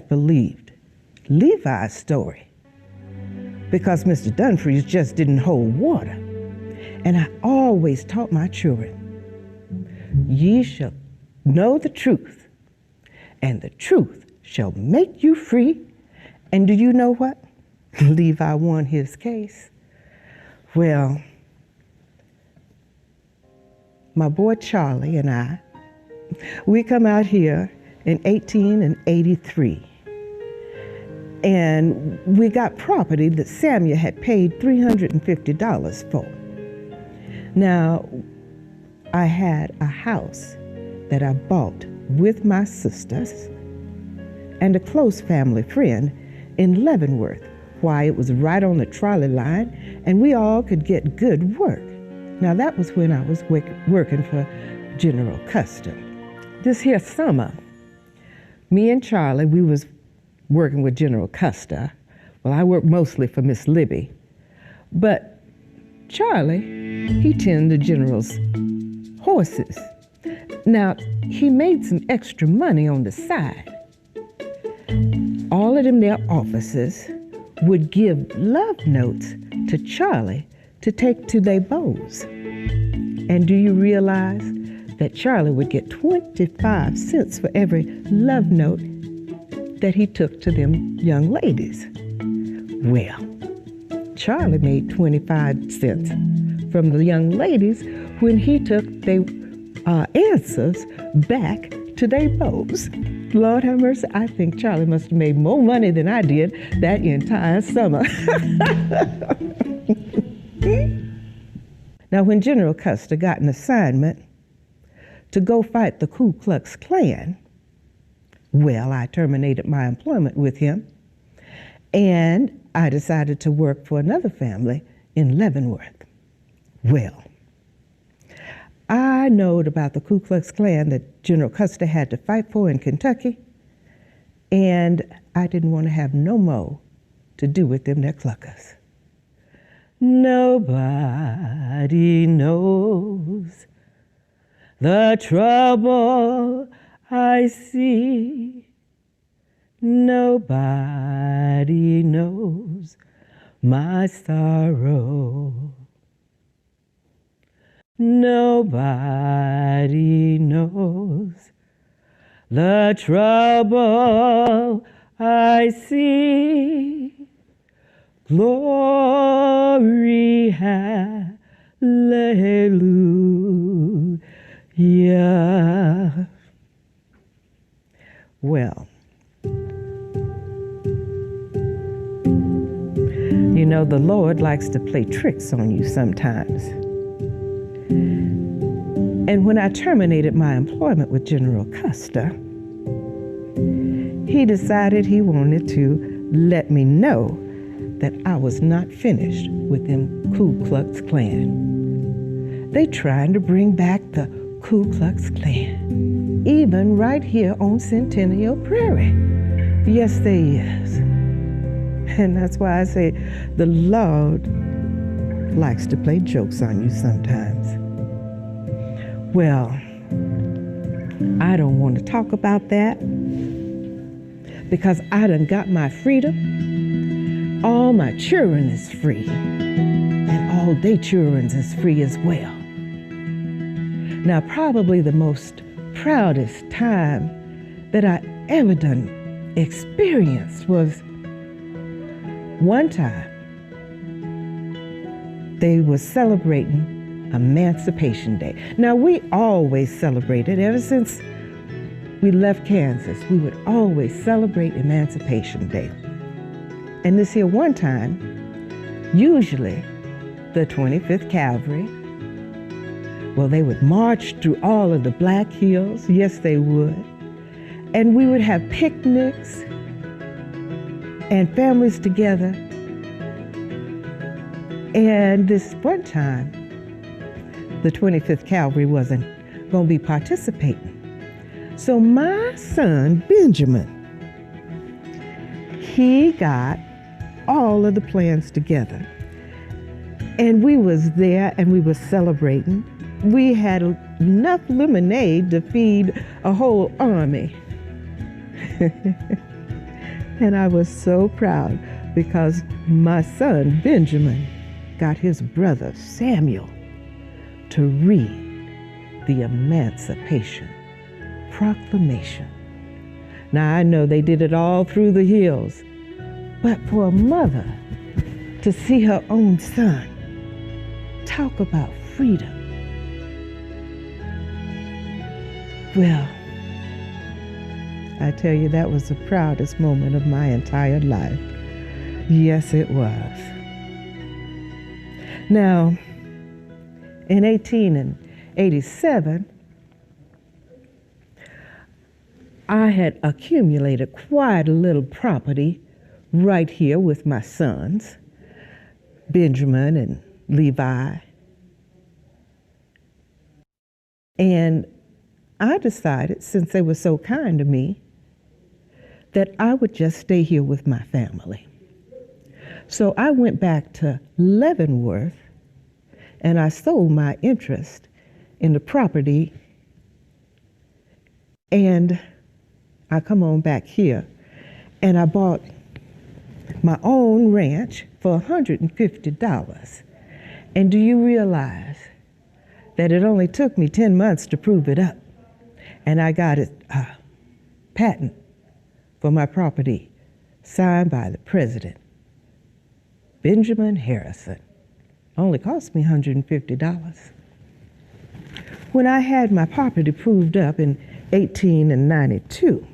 believed Levi's story because Mr. Dunfree's just didn't hold water. And I always taught my children, ye shall know the truth, and the truth shall make you free. And do you know what? Levi won his case. Well, my boy Charlie and I, we come out here in 1883. And we got property that Samuel had paid $350 for. Now, I had a house that I bought with my sisters and a close family friend in Leavenworth, why it was right on the trolley line, and we all could get good work. Now, that was when I was working for General Custer. This here summer, me and Charlie, we was working with General Custer. Well, I worked mostly for Miss Libby. But Charlie, he tended the General's horses. Now, he made some extra money on the side. All of them their officers would give love notes to Charlie to take to their bows. And do you realize that Charlie would get 25 cents for every love note that he took to them young ladies? Well, Charlie made 25 cents from the young ladies when he took their answers back to their bows. Lord have mercy, I think Charlie must have made more money than I did that entire summer. Now, when General Custer got an assignment to go fight the Ku Klux Klan, well, I terminated my employment with him, and I decided to work for another family in Leavenworth. Well, I knowed about the Ku Klux Klan that General Custer had to fight for in Kentucky, and I didn't want to have no more to do with them there cluckers. Nobody knows the trouble I see. Nobody knows my sorrow. Nobody knows the trouble I see. Glory hallelujah. Well, you know, the Lord likes to play tricks on you sometimes. And when I terminated my employment with General Custer, he decided he wanted to let me know that I was not finished with them Ku Klux Klan. They trying to bring back the Ku Klux Klan, even right here on Centennial Prairie. Yes, they is. And that's why I say the Lord likes to play jokes on you sometimes. Well, I don't want to talk about that because I done got my freedom. All my children is free, and all they children is free as well. Now, probably the most proudest time that I ever done experienced was one time they were celebrating Emancipation Day. Now, we always celebrated, ever since we left Kansas, we would always celebrate Emancipation Day. And this here one time, usually the 25th Cavalry, well, they would march through all of the Black Hills. Yes, they would. And we would have picnics and families together. And this one time, the 25th Cavalry wasn't going to be participating. So my son, Benjamin, he got all of the plans together. And we was there and we were celebrating. We had enough lemonade to feed a whole army. And I was so proud because my son, Benjamin, got his brother, Samuel, to read the Emancipation Proclamation. Now, I know they did it all through the hills, but for a mother to see her own son talk about freedom, well, I tell you, that was the proudest moment of my entire life. Yes, it was. Now, in 1887, I had accumulated quite a little property right here with my sons, Benjamin and Levi. And I decided, since they were so kind to me, that I would just stay here with my family. So I went back to Leavenworth and I sold my interest in the property, and I come on back here and I bought my own ranch for $150. And do you realize that it only took me 10 months to prove it up? And I got a patent for my property signed by the president, Benjamin Harrison. Only cost me $150. When I had my property proved up in 1892,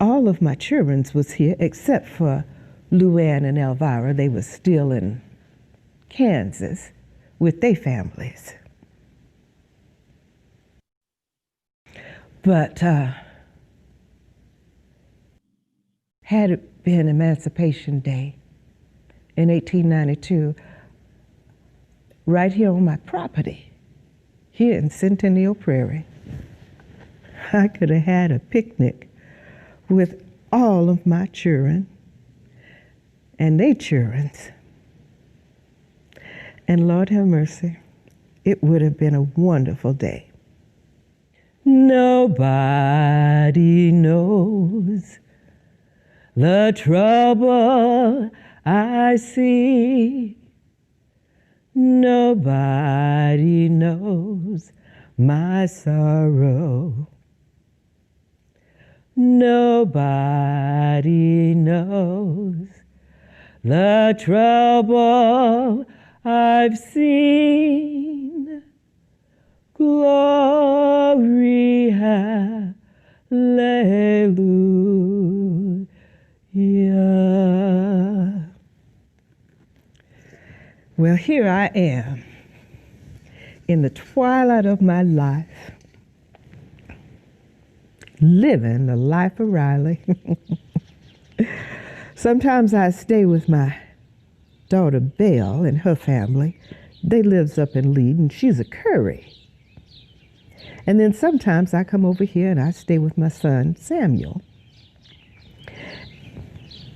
all of my children was here except for Luann and Elvira. They were still in Kansas with their families. But had it been Emancipation Day in 1892, right here on my property, here in Centennial Prairie, I could have had a picnic with all of my children and their children. And Lord have mercy, it would have been a wonderful day. Nobody knows the trouble I see. Nobody knows my sorrow. Nobody knows the trouble I've seen. Glory, hallelujah. Well, here I am in the twilight of my life, living the life of Riley. Sometimes I stay with my daughter Belle and her family. They lives up in Lead, and she's a Curry. And then sometimes I come over here and I stay with my son Samuel.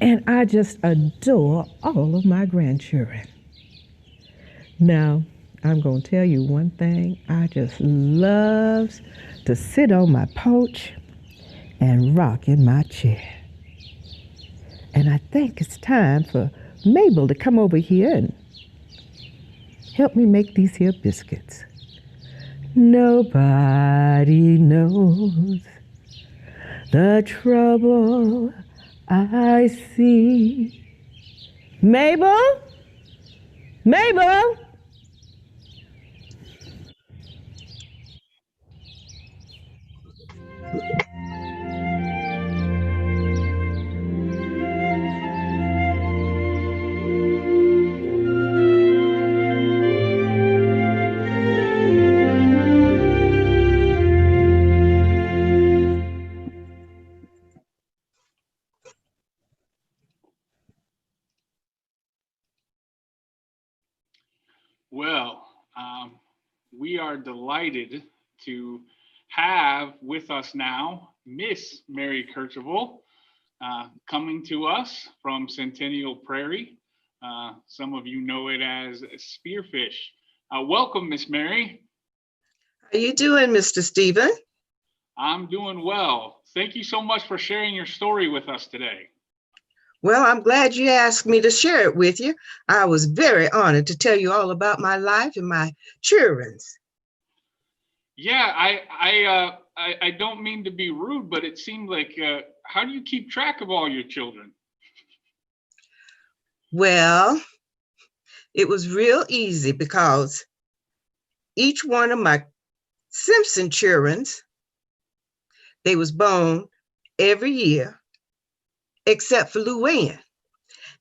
And I just adore all of my grandchildren. Now, I'm going to tell you one thing. I just love to sit on my porch and rock in my chair. And I think it's time for Mabel to come over here and help me make these here biscuits. Nobody knows the trouble I see. Mabel? Mabel? Well, we are delighted to have with us now Miss Mary Kercherval, coming to us from Centennial Prairie. Some of you know it as Spearfish. Welcome, Miss Mary. How you doing, Mr. Stephen? I'm doing well. Thank you so much for sharing your story with us today. Well, I'm glad you asked me to share it with you. I was very honored to tell you all about my life and my children's. Yeah, I don't mean to be rude, but it seemed like, how do you keep track of all your children? Well, it was real easy because each one of my Simpson children's, they was born every year, except for Luann.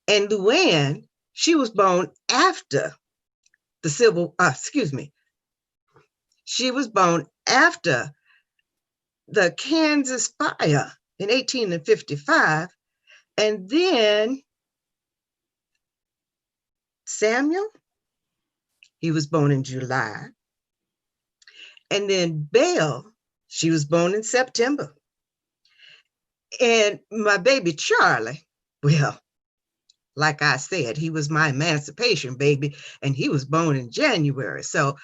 And Luann, she was born after the she was born after the Kansas fire in 1855. And then Samuel, he was born in July. And then Belle, she was born in September. And my baby Charlie, well, like I said, he was my emancipation baby, and he was born in January. So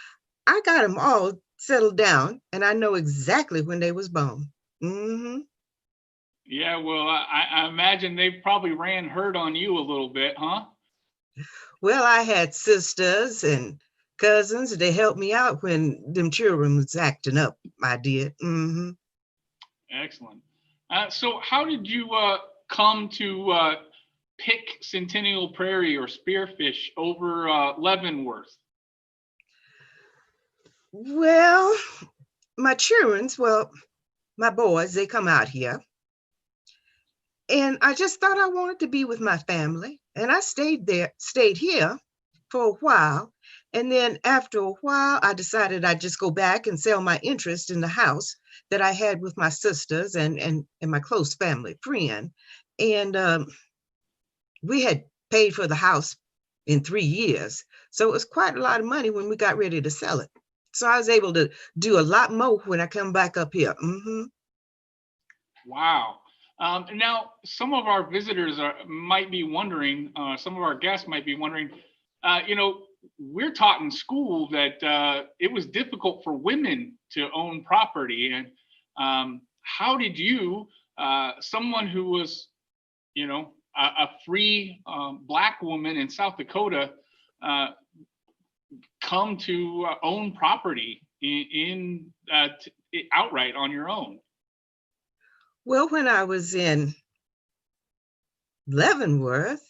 I got them all settled down, and I know exactly when they was born. Mm-hmm. Yeah, well, I imagine they probably ran herd on you a little bit, huh? Well, I had sisters and cousins. They helped me out when them children was acting up. I did. Mm-hmm. Excellent. So how did you come to pick Centennial Prairie or Spearfish over Leavenworth? Well, my children's, my boys, they come out here. And I just thought I wanted to be with my family. And I stayed here for a while. And then after a while, I decided I'd just go back and sell my interest in the house that I had with my sisters and my close family friend. And we had paid for the house in 3 years. So it was quite a lot of money when we got ready to sell it. So I was able to do a lot more when I come back up here. Mm-hmm. Wow. Now, some of our visitors might be wondering, some of our guests might be wondering, we're taught in school that it was difficult for women to own property. And how did you, someone who was, a free Black woman in South Dakota, come to own property outright on your own? Well, when I was in Leavenworth,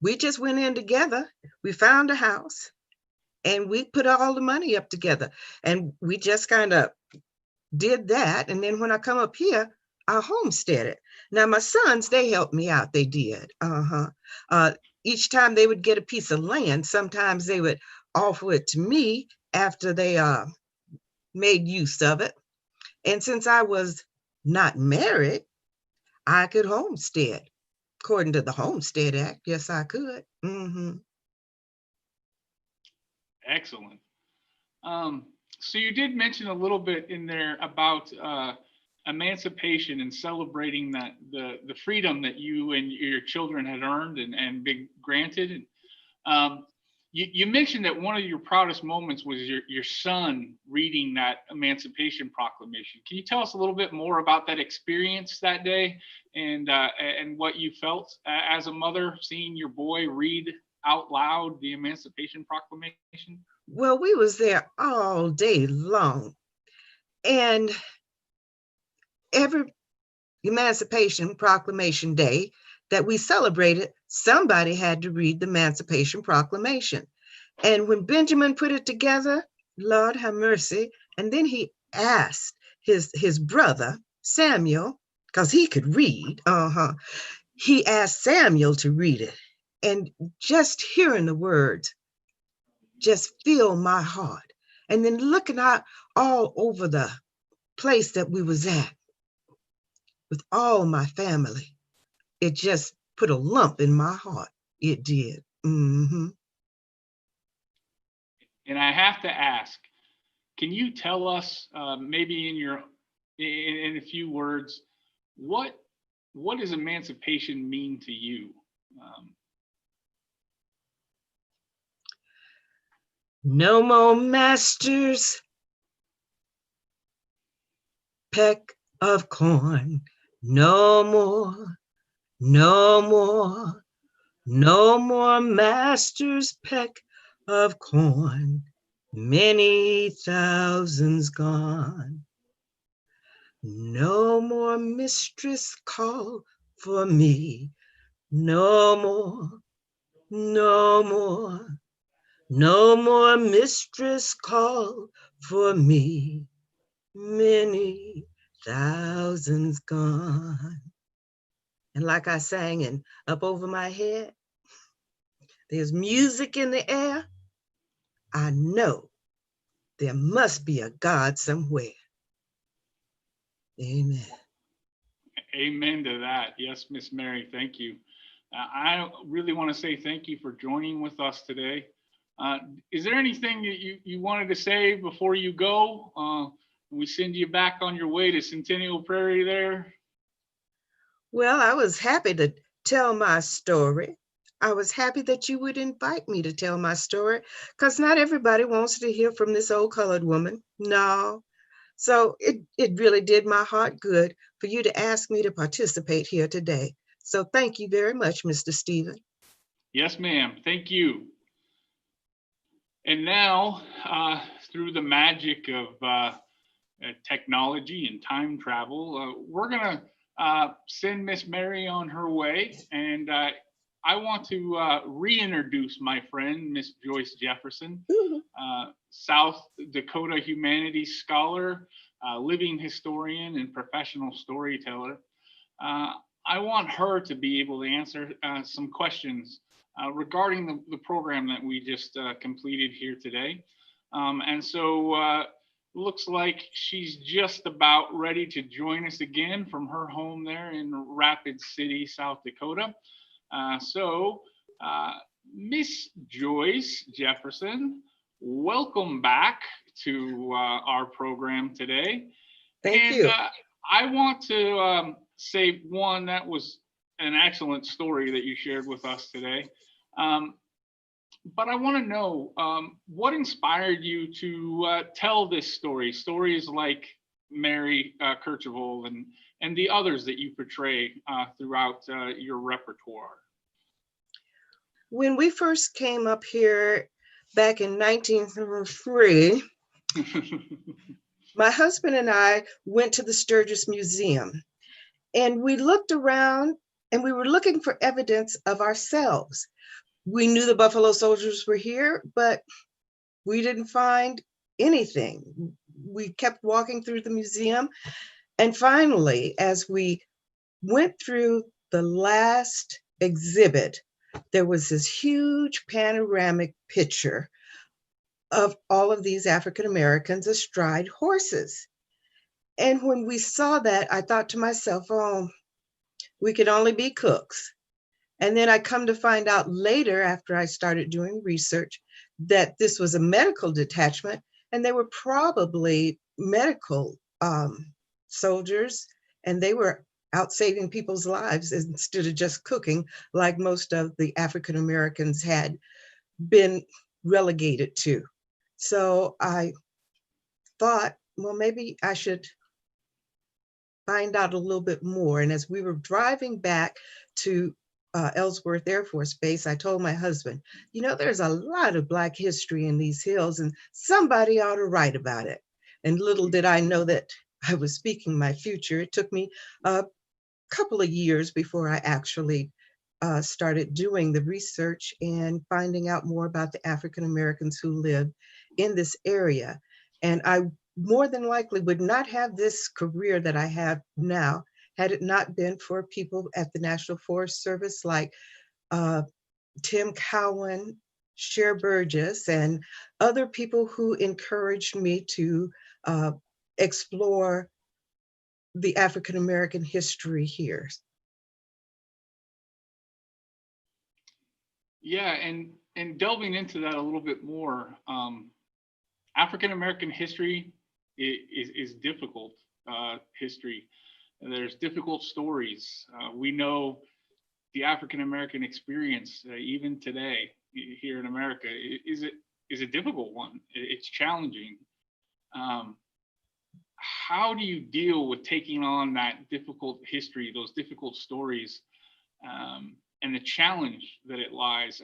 we just went in together. We found a house and we put all the money up together. And we just kind of did that. And then when I come up here, I homesteaded. Now my sons, they helped me out. They did. Each time they would get a piece of land, sometimes they would offer it to me after they made use of it. And since I was not married, I could homestead. According to the Homestead Act, yes, I could. Excellent. So you did mention a little bit in there about emancipation and celebrating that the freedom that you and your children had earned and been granted. You mentioned that one of your proudest moments was your son reading that Emancipation Proclamation. Can you tell us a little bit more about that experience that day and what you felt as a mother seeing your boy read out loud the Emancipation Proclamation? Well, we was there all day long, and every Emancipation Proclamation Day that we celebrated, somebody had to read the Emancipation Proclamation. And when Benjamin put it together, Lord have mercy, and then he asked his brother, Samuel, because he could read, he asked Samuel to read it. And just hearing the words just filled my heart. And then looking out all over the place that we was at with all my family, it just put a lump in my heart. It did. And I have to ask, can you tell us maybe in a few words, what does emancipation mean to you? No more master's peck of corn. No more, no more, no more master's peck of corn. Many thousands gone. No more mistress call for me. No more, no more. No more mistress call for me, many thousands gone. And like I sang, and up over my head, there's music in the air. I know there must be a God somewhere. Amen. Amen to that. Yes, Miss Mary, thank you. I really want to say thank you for joining with us today. Is there anything that you wanted to say before you go? We send you back on your way to Centennial Prairie there. Well, I was happy to tell my story. I was happy that you would invite me to tell my story, because not everybody wants to hear from this old colored woman. No. So it really did my heart good for you to ask me to participate here today. So thank you very much, Mr. Stephen. Yes, ma'am. Thank you. And now, through the magic of technology and time travel, we're going to send Miss Mary on her way. And I want to reintroduce my friend, Miss Joyce Jefferson, South Dakota humanities scholar, living historian, and professional storyteller. I want her to be able to answer some questions regarding the program that we just completed here today. And so looks like she's just about ready to join us again from her home there in Rapid City, South Dakota. So Miss Joyce Jefferson, welcome back to our program today. Thank you. I want to say, one, that was an excellent story that you shared with us today. But I want to know what inspired you to tell this story, stories like Mary Kercherval and the others that you portray throughout your repertoire. When we first came up here back in 1903, my husband and I went to the Sturgis Museum, and we looked around and we were looking for evidence of ourselves. We knew the Buffalo Soldiers were here, but we didn't find anything. We kept walking through the museum, and finally, as we went through the last exhibit, there was this huge panoramic picture of all of these African Americans astride horses. And when we saw that, I thought to myself, oh, we could only be cooks. And then I come to find out later, after I started doing research, that this was a medical detachment, and they were probably medical soldiers, and they were out saving people's lives instead of just cooking, like most of the African Americans had been relegated to. So I thought, well, maybe I should find out a little bit more. And as we were driving back to Ellsworth Air Force Base, I told my husband, you know, there's a lot of Black history in these hills, and somebody ought to write about it. And little did I know that I was speaking my future. It took me a couple of years before I actually started doing the research and finding out more about the African Americans who lived in this area. And I more than likely would not have this career that I have now had it not been for people at the National Forest Service like Tim Cowan, Cher Burgess, and other people who encouraged me to explore the African American history here. Yeah, and delving into that a little bit more, African American history is difficult history. There's difficult stories. We know the African American experience, even today here in America, is a difficult one. It's challenging. How do you deal with taking on that difficult history, those difficult stories, and the challenge that it lies?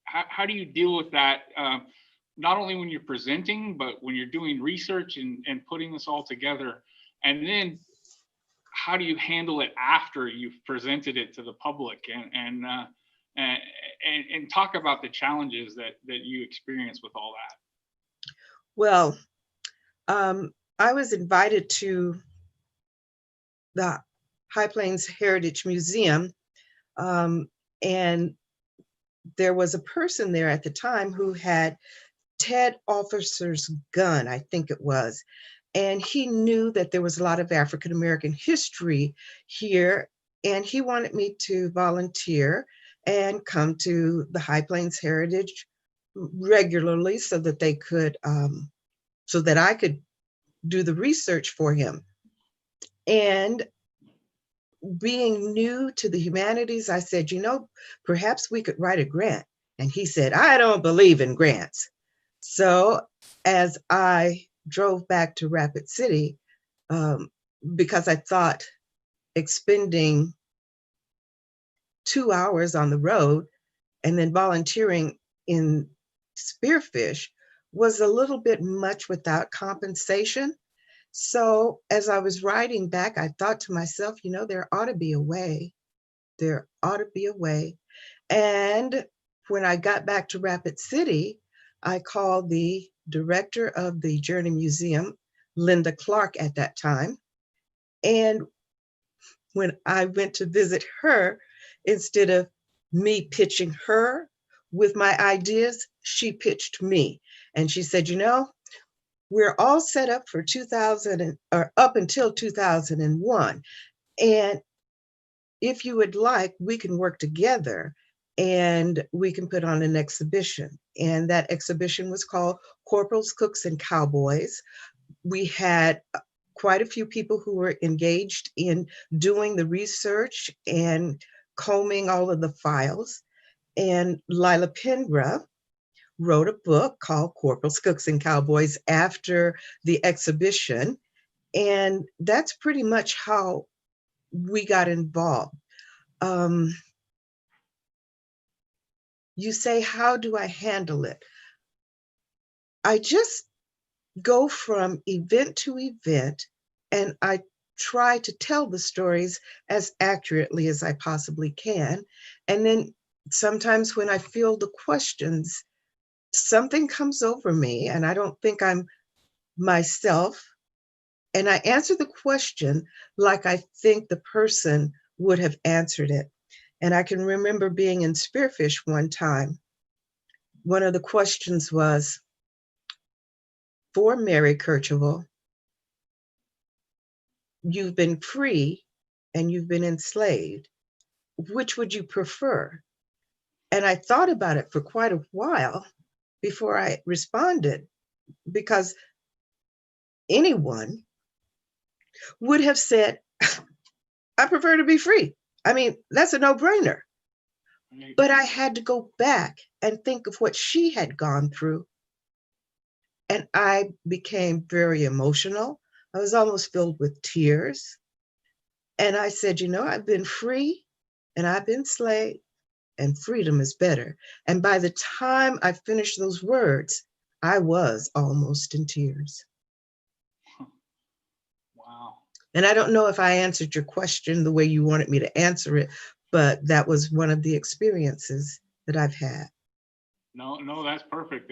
How do you deal with that? Not only when you're presenting, but when you're doing research and putting this all together, and then how do you handle it after you've presented it to the public, and talk about the challenges that you experience with all that? Well, I was invited to the High Plains Heritage Museum, and there was a person there at the time who had Ted Officer's gun, I think it was. And he knew that there was a lot of African American history here, and he wanted me to volunteer and come to the High Plains Heritage regularly so that they could, so that I could do the research for him. And being new to the humanities, I said, you know, perhaps we could write a grant. And he said, I don't believe in grants. So as I drove back to Rapid City, because I thought expending 2 hours on the road and then volunteering in Spearfish was a little bit much without compensation. So as I was riding back, I thought to myself, you know, there ought to be a way. There ought to be a way. And when I got back to Rapid City, I called the director of the Journey Museum, Linda Clark at that time. And when I went to visit her, instead of me pitching her with my ideas, she pitched me. And she said, you know, we're all set up for 2000 or up until 2001. And if you would like, we can work together and we can put on an exhibition. And that exhibition was called Corporals, Cooks, and Cowboys. We had quite a few people who were engaged in doing the research and combing all of the files. And Lila Pengra wrote a book called Corporals, Cooks, and Cowboys after the exhibition. And that's pretty much how we got involved. You say, how do I handle it? I just go from event to event, and I try to tell the stories as accurately as I possibly can. And then sometimes when I feel the questions, something comes over me and I don't think I'm myself. And I answer the question like I think the person would have answered it. And I can remember being in Spearfish one time. One of the questions was, for Mary Kercherval, you've been free and you've been enslaved. Which would you prefer? And I thought about it for quite a while before I responded, because anyone would have said, I prefer to be free. I mean, that's a no-brainer. But I had to go back and think of what she had gone through. And I became very emotional. I was almost filled with tears. And I said, I've been free and I've been enslaved, and freedom is better. And by the time I finished those words, I was almost in tears. Wow. And I don't know if I answered your question the way you wanted me to answer it, but that was one of the experiences that I've had. No, that's perfect.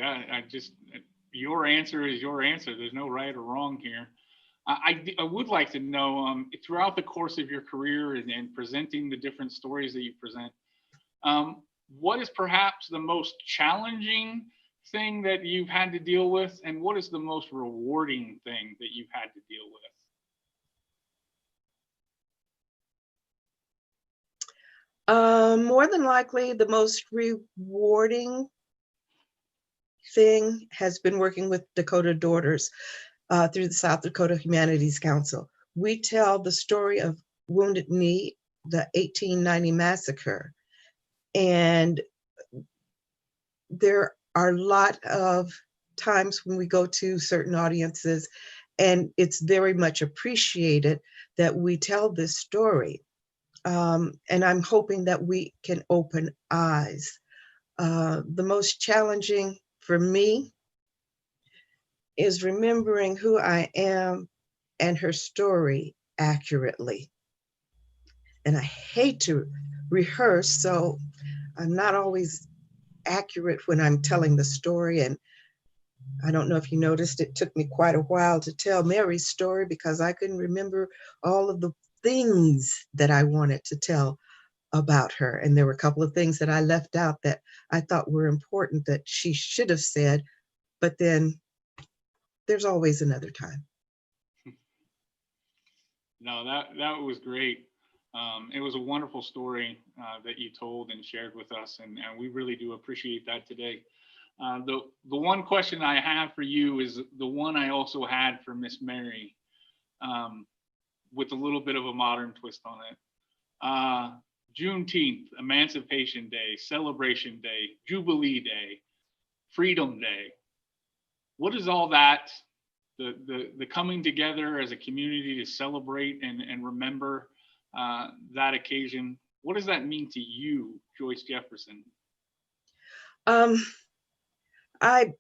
Your answer is your answer. There's no right or wrong here. I would like to know, throughout the course of your career and presenting the different stories that you present, what is perhaps the most challenging thing that you've had to deal with, and what is the most rewarding thing that you've had to deal with? More than likely, the most rewarding thing has been working with Dakota Daughters through the South Dakota Humanities Council. We tell the story of Wounded Knee, the 1890 massacre. And there are a lot of times when we go to certain audiences, and it's very much appreciated that we tell this story. And I'm hoping that we can open eyes. The most challenging for me is remembering who I am and her story accurately. And I hate to rehearse, so I'm not always accurate when I'm telling the story. And I don't know if you noticed, it took me quite a while to tell Mary's story because I couldn't remember all of the things that I wanted to tell about her. And there were a couple of things that I left out that I thought were important that she should have said, but then there's always another time. No, that was great. It was a wonderful story that you told and shared with us, and we really do appreciate that today. The one question I have for you is the one I also had for Miss Mary, with a little bit of a modern twist on it. Juneteenth, Emancipation Day, Celebration Day, Jubilee Day, Freedom Day. What is all that, the coming together as a community to celebrate and remember that occasion? What does that mean to you, Joyce Jefferson? I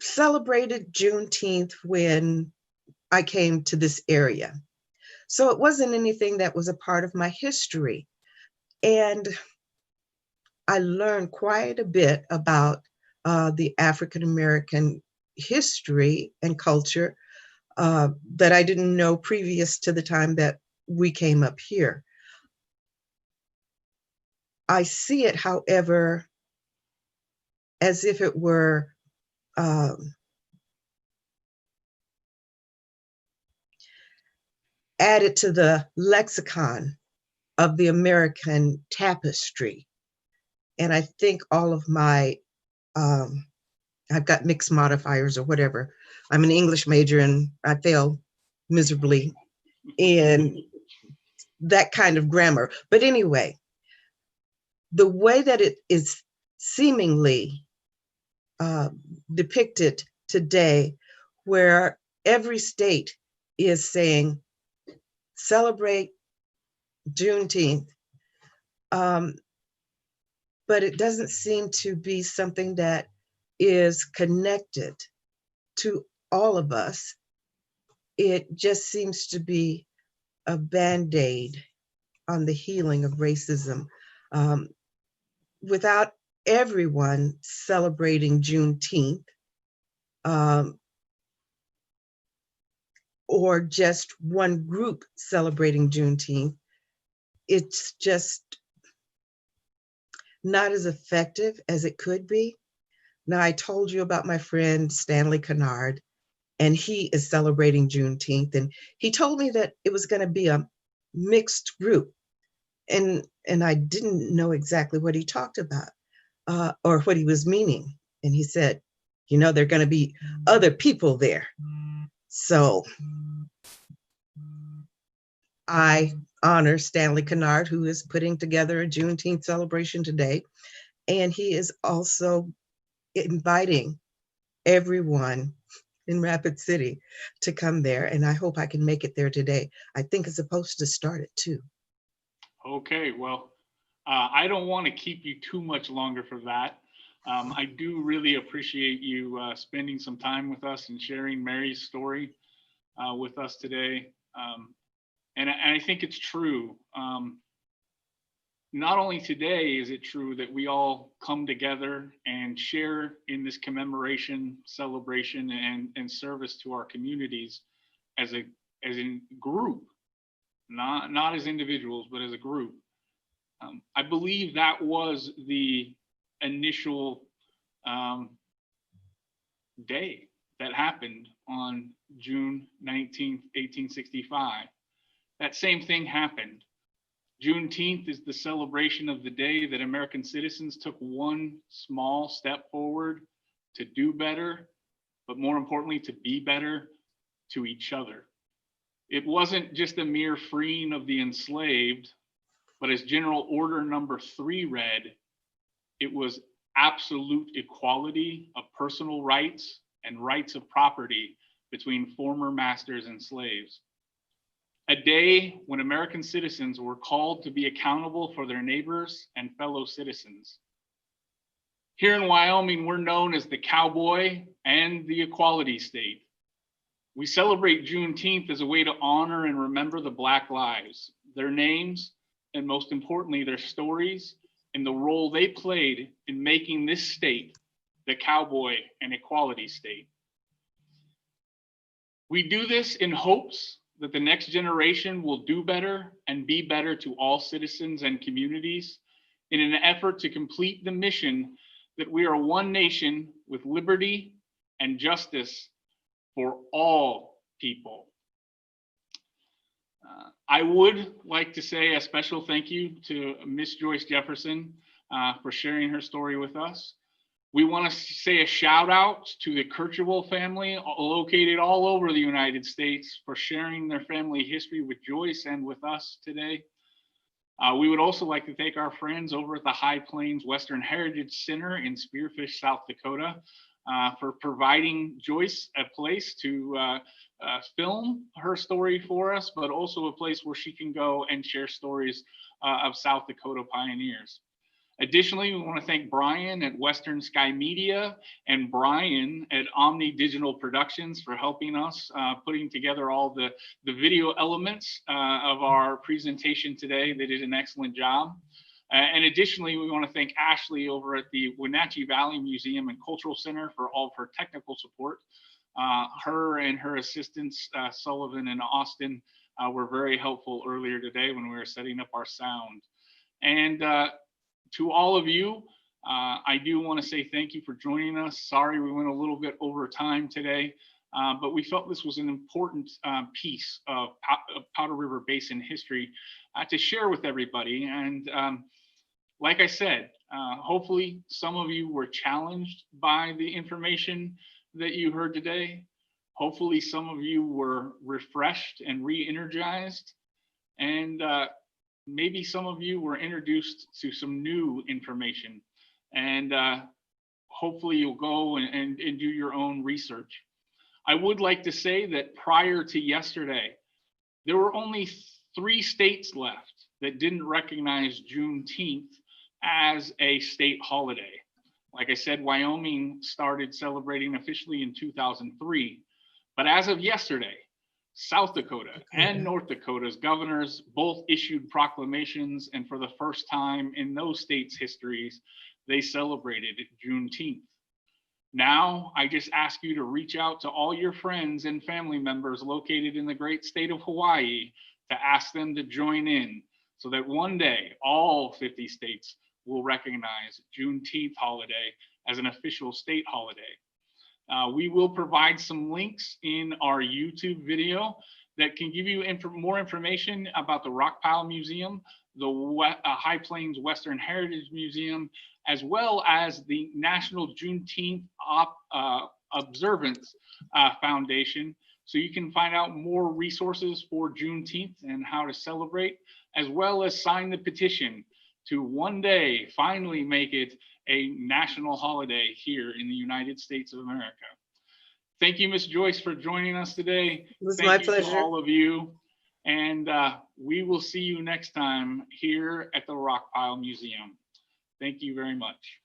celebrated Juneteenth when I came to this area. So it wasn't anything that was a part of my history. And I learned quite a bit about the African-American history and culture that I didn't know previous to the time that we came up here. I see it, however, as if it were added to the lexicon of the American tapestry. And I think all of my, I've got mixed modifiers or whatever. I'm an English major and I failed miserably in that kind of grammar. But anyway, the way that it is seemingly depicted today, where every state is saying, celebrate Juneteenth, but it doesn't seem to be something that is connected to all of us. It just seems to be a Band-Aid on the healing of racism. Without everyone celebrating Juneteenth, or just one group celebrating Juneteenth, it's just not as effective as it could be. Now, I told you about my friend Stanley Kennard, and he is celebrating Juneteenth, and he told me that it was going to be a mixed group, and I didn't know exactly what he talked about or what he was meaning. And he said, you know, there are going to be other people there. So I honor Stanley Kennard, who is putting together a Juneteenth celebration today. And he is also inviting everyone in Rapid City to come there. And I hope I can make it there today. I think it's supposed to start at 2. Okay, well, I don't want to keep you too much longer for that. I do really appreciate you spending some time with us and sharing Mary's story with us today. And I think it's true. Not only today is it true that we all come together and share in this commemoration, celebration, and service to our communities as a group, not as individuals, but as a group. I believe that was the initial day that happened on June 19th, 1865. That same thing happened. Juneteenth is the celebration of the day that American citizens took one small step forward to do better, but more importantly, to be better to each other. It wasn't just a mere freeing of the enslaved, but as General Order Number 3 read, it was absolute equality of personal rights and rights of property between former masters and slaves. A day when American citizens were called to be accountable for their neighbors and fellow citizens. Here in Wyoming, we're known as the cowboy and the equality state. We celebrate Juneteenth as a way to honor and remember the Black lives, their names, and most importantly, their stories and the role they played in making this state the cowboy and equality state. We do this in hopes that the next generation will do better and be better to all citizens and communities in an effort to complete the mission that we are one nation with liberty and justice for all people. I would like to say a special thank you to Miss Joyce Jefferson for sharing her story with us. We want to say a shout out to the Kercherval family located all over the United States for sharing their family history with Joyce and with us today. We would also like to thank our friends over at the High Plains Western Heritage Center in Spearfish, South Dakota, for providing Joyce a place to film her story for us, but also a place where she can go and share stories of South Dakota pioneers. Additionally, we want to thank Brian at Western Sky Media and Brian at Omni Digital Productions for helping us putting together all the video elements of our presentation today. They did an excellent job. And additionally, we want to thank Ashley over at the Wenatchee Valley Museum and Cultural Center for all of her technical support. Her and her assistants, Sullivan and Austin, were very helpful earlier today when we were setting up our sound. And to all of you, I do want to say thank you for joining us. Sorry we went a little bit over time today, but we felt this was an important piece of Powder River Basin history to share with everybody. And like I said, hopefully some of you were challenged by the information that you heard today. Hopefully some of you were refreshed and re-energized. And maybe some of you were introduced to some new information, and hopefully you'll go and do your own research. I would like to say that prior to yesterday, there were only 3 states left that didn't recognize Juneteenth as a state holiday. Like I said, Wyoming started celebrating officially in 2003, but as of yesterday, South Dakota and North Dakota's governors both issued proclamations, and for the first time in those states' histories, they celebrated Juneteenth. Now, I just ask you to reach out to all your friends and family members located in the great state of Hawaii to ask them to join in, so that one day all 50 states will recognize Juneteenth holiday as an official state holiday. We will provide some links in our YouTube video that can give you more information about the Rockpile Museum, the High Plains Western Heritage Museum, as well as the National Juneteenth Observance Foundation. So you can find out more resources for Juneteenth and how to celebrate, as well as sign the petition to one day finally make it a national holiday here in the United States of America. Thank you, Ms. Joyce, for joining us today. It was Thank my you pleasure. to all of you. And we will see you next time here at the Rockpile Museum. Thank you very much.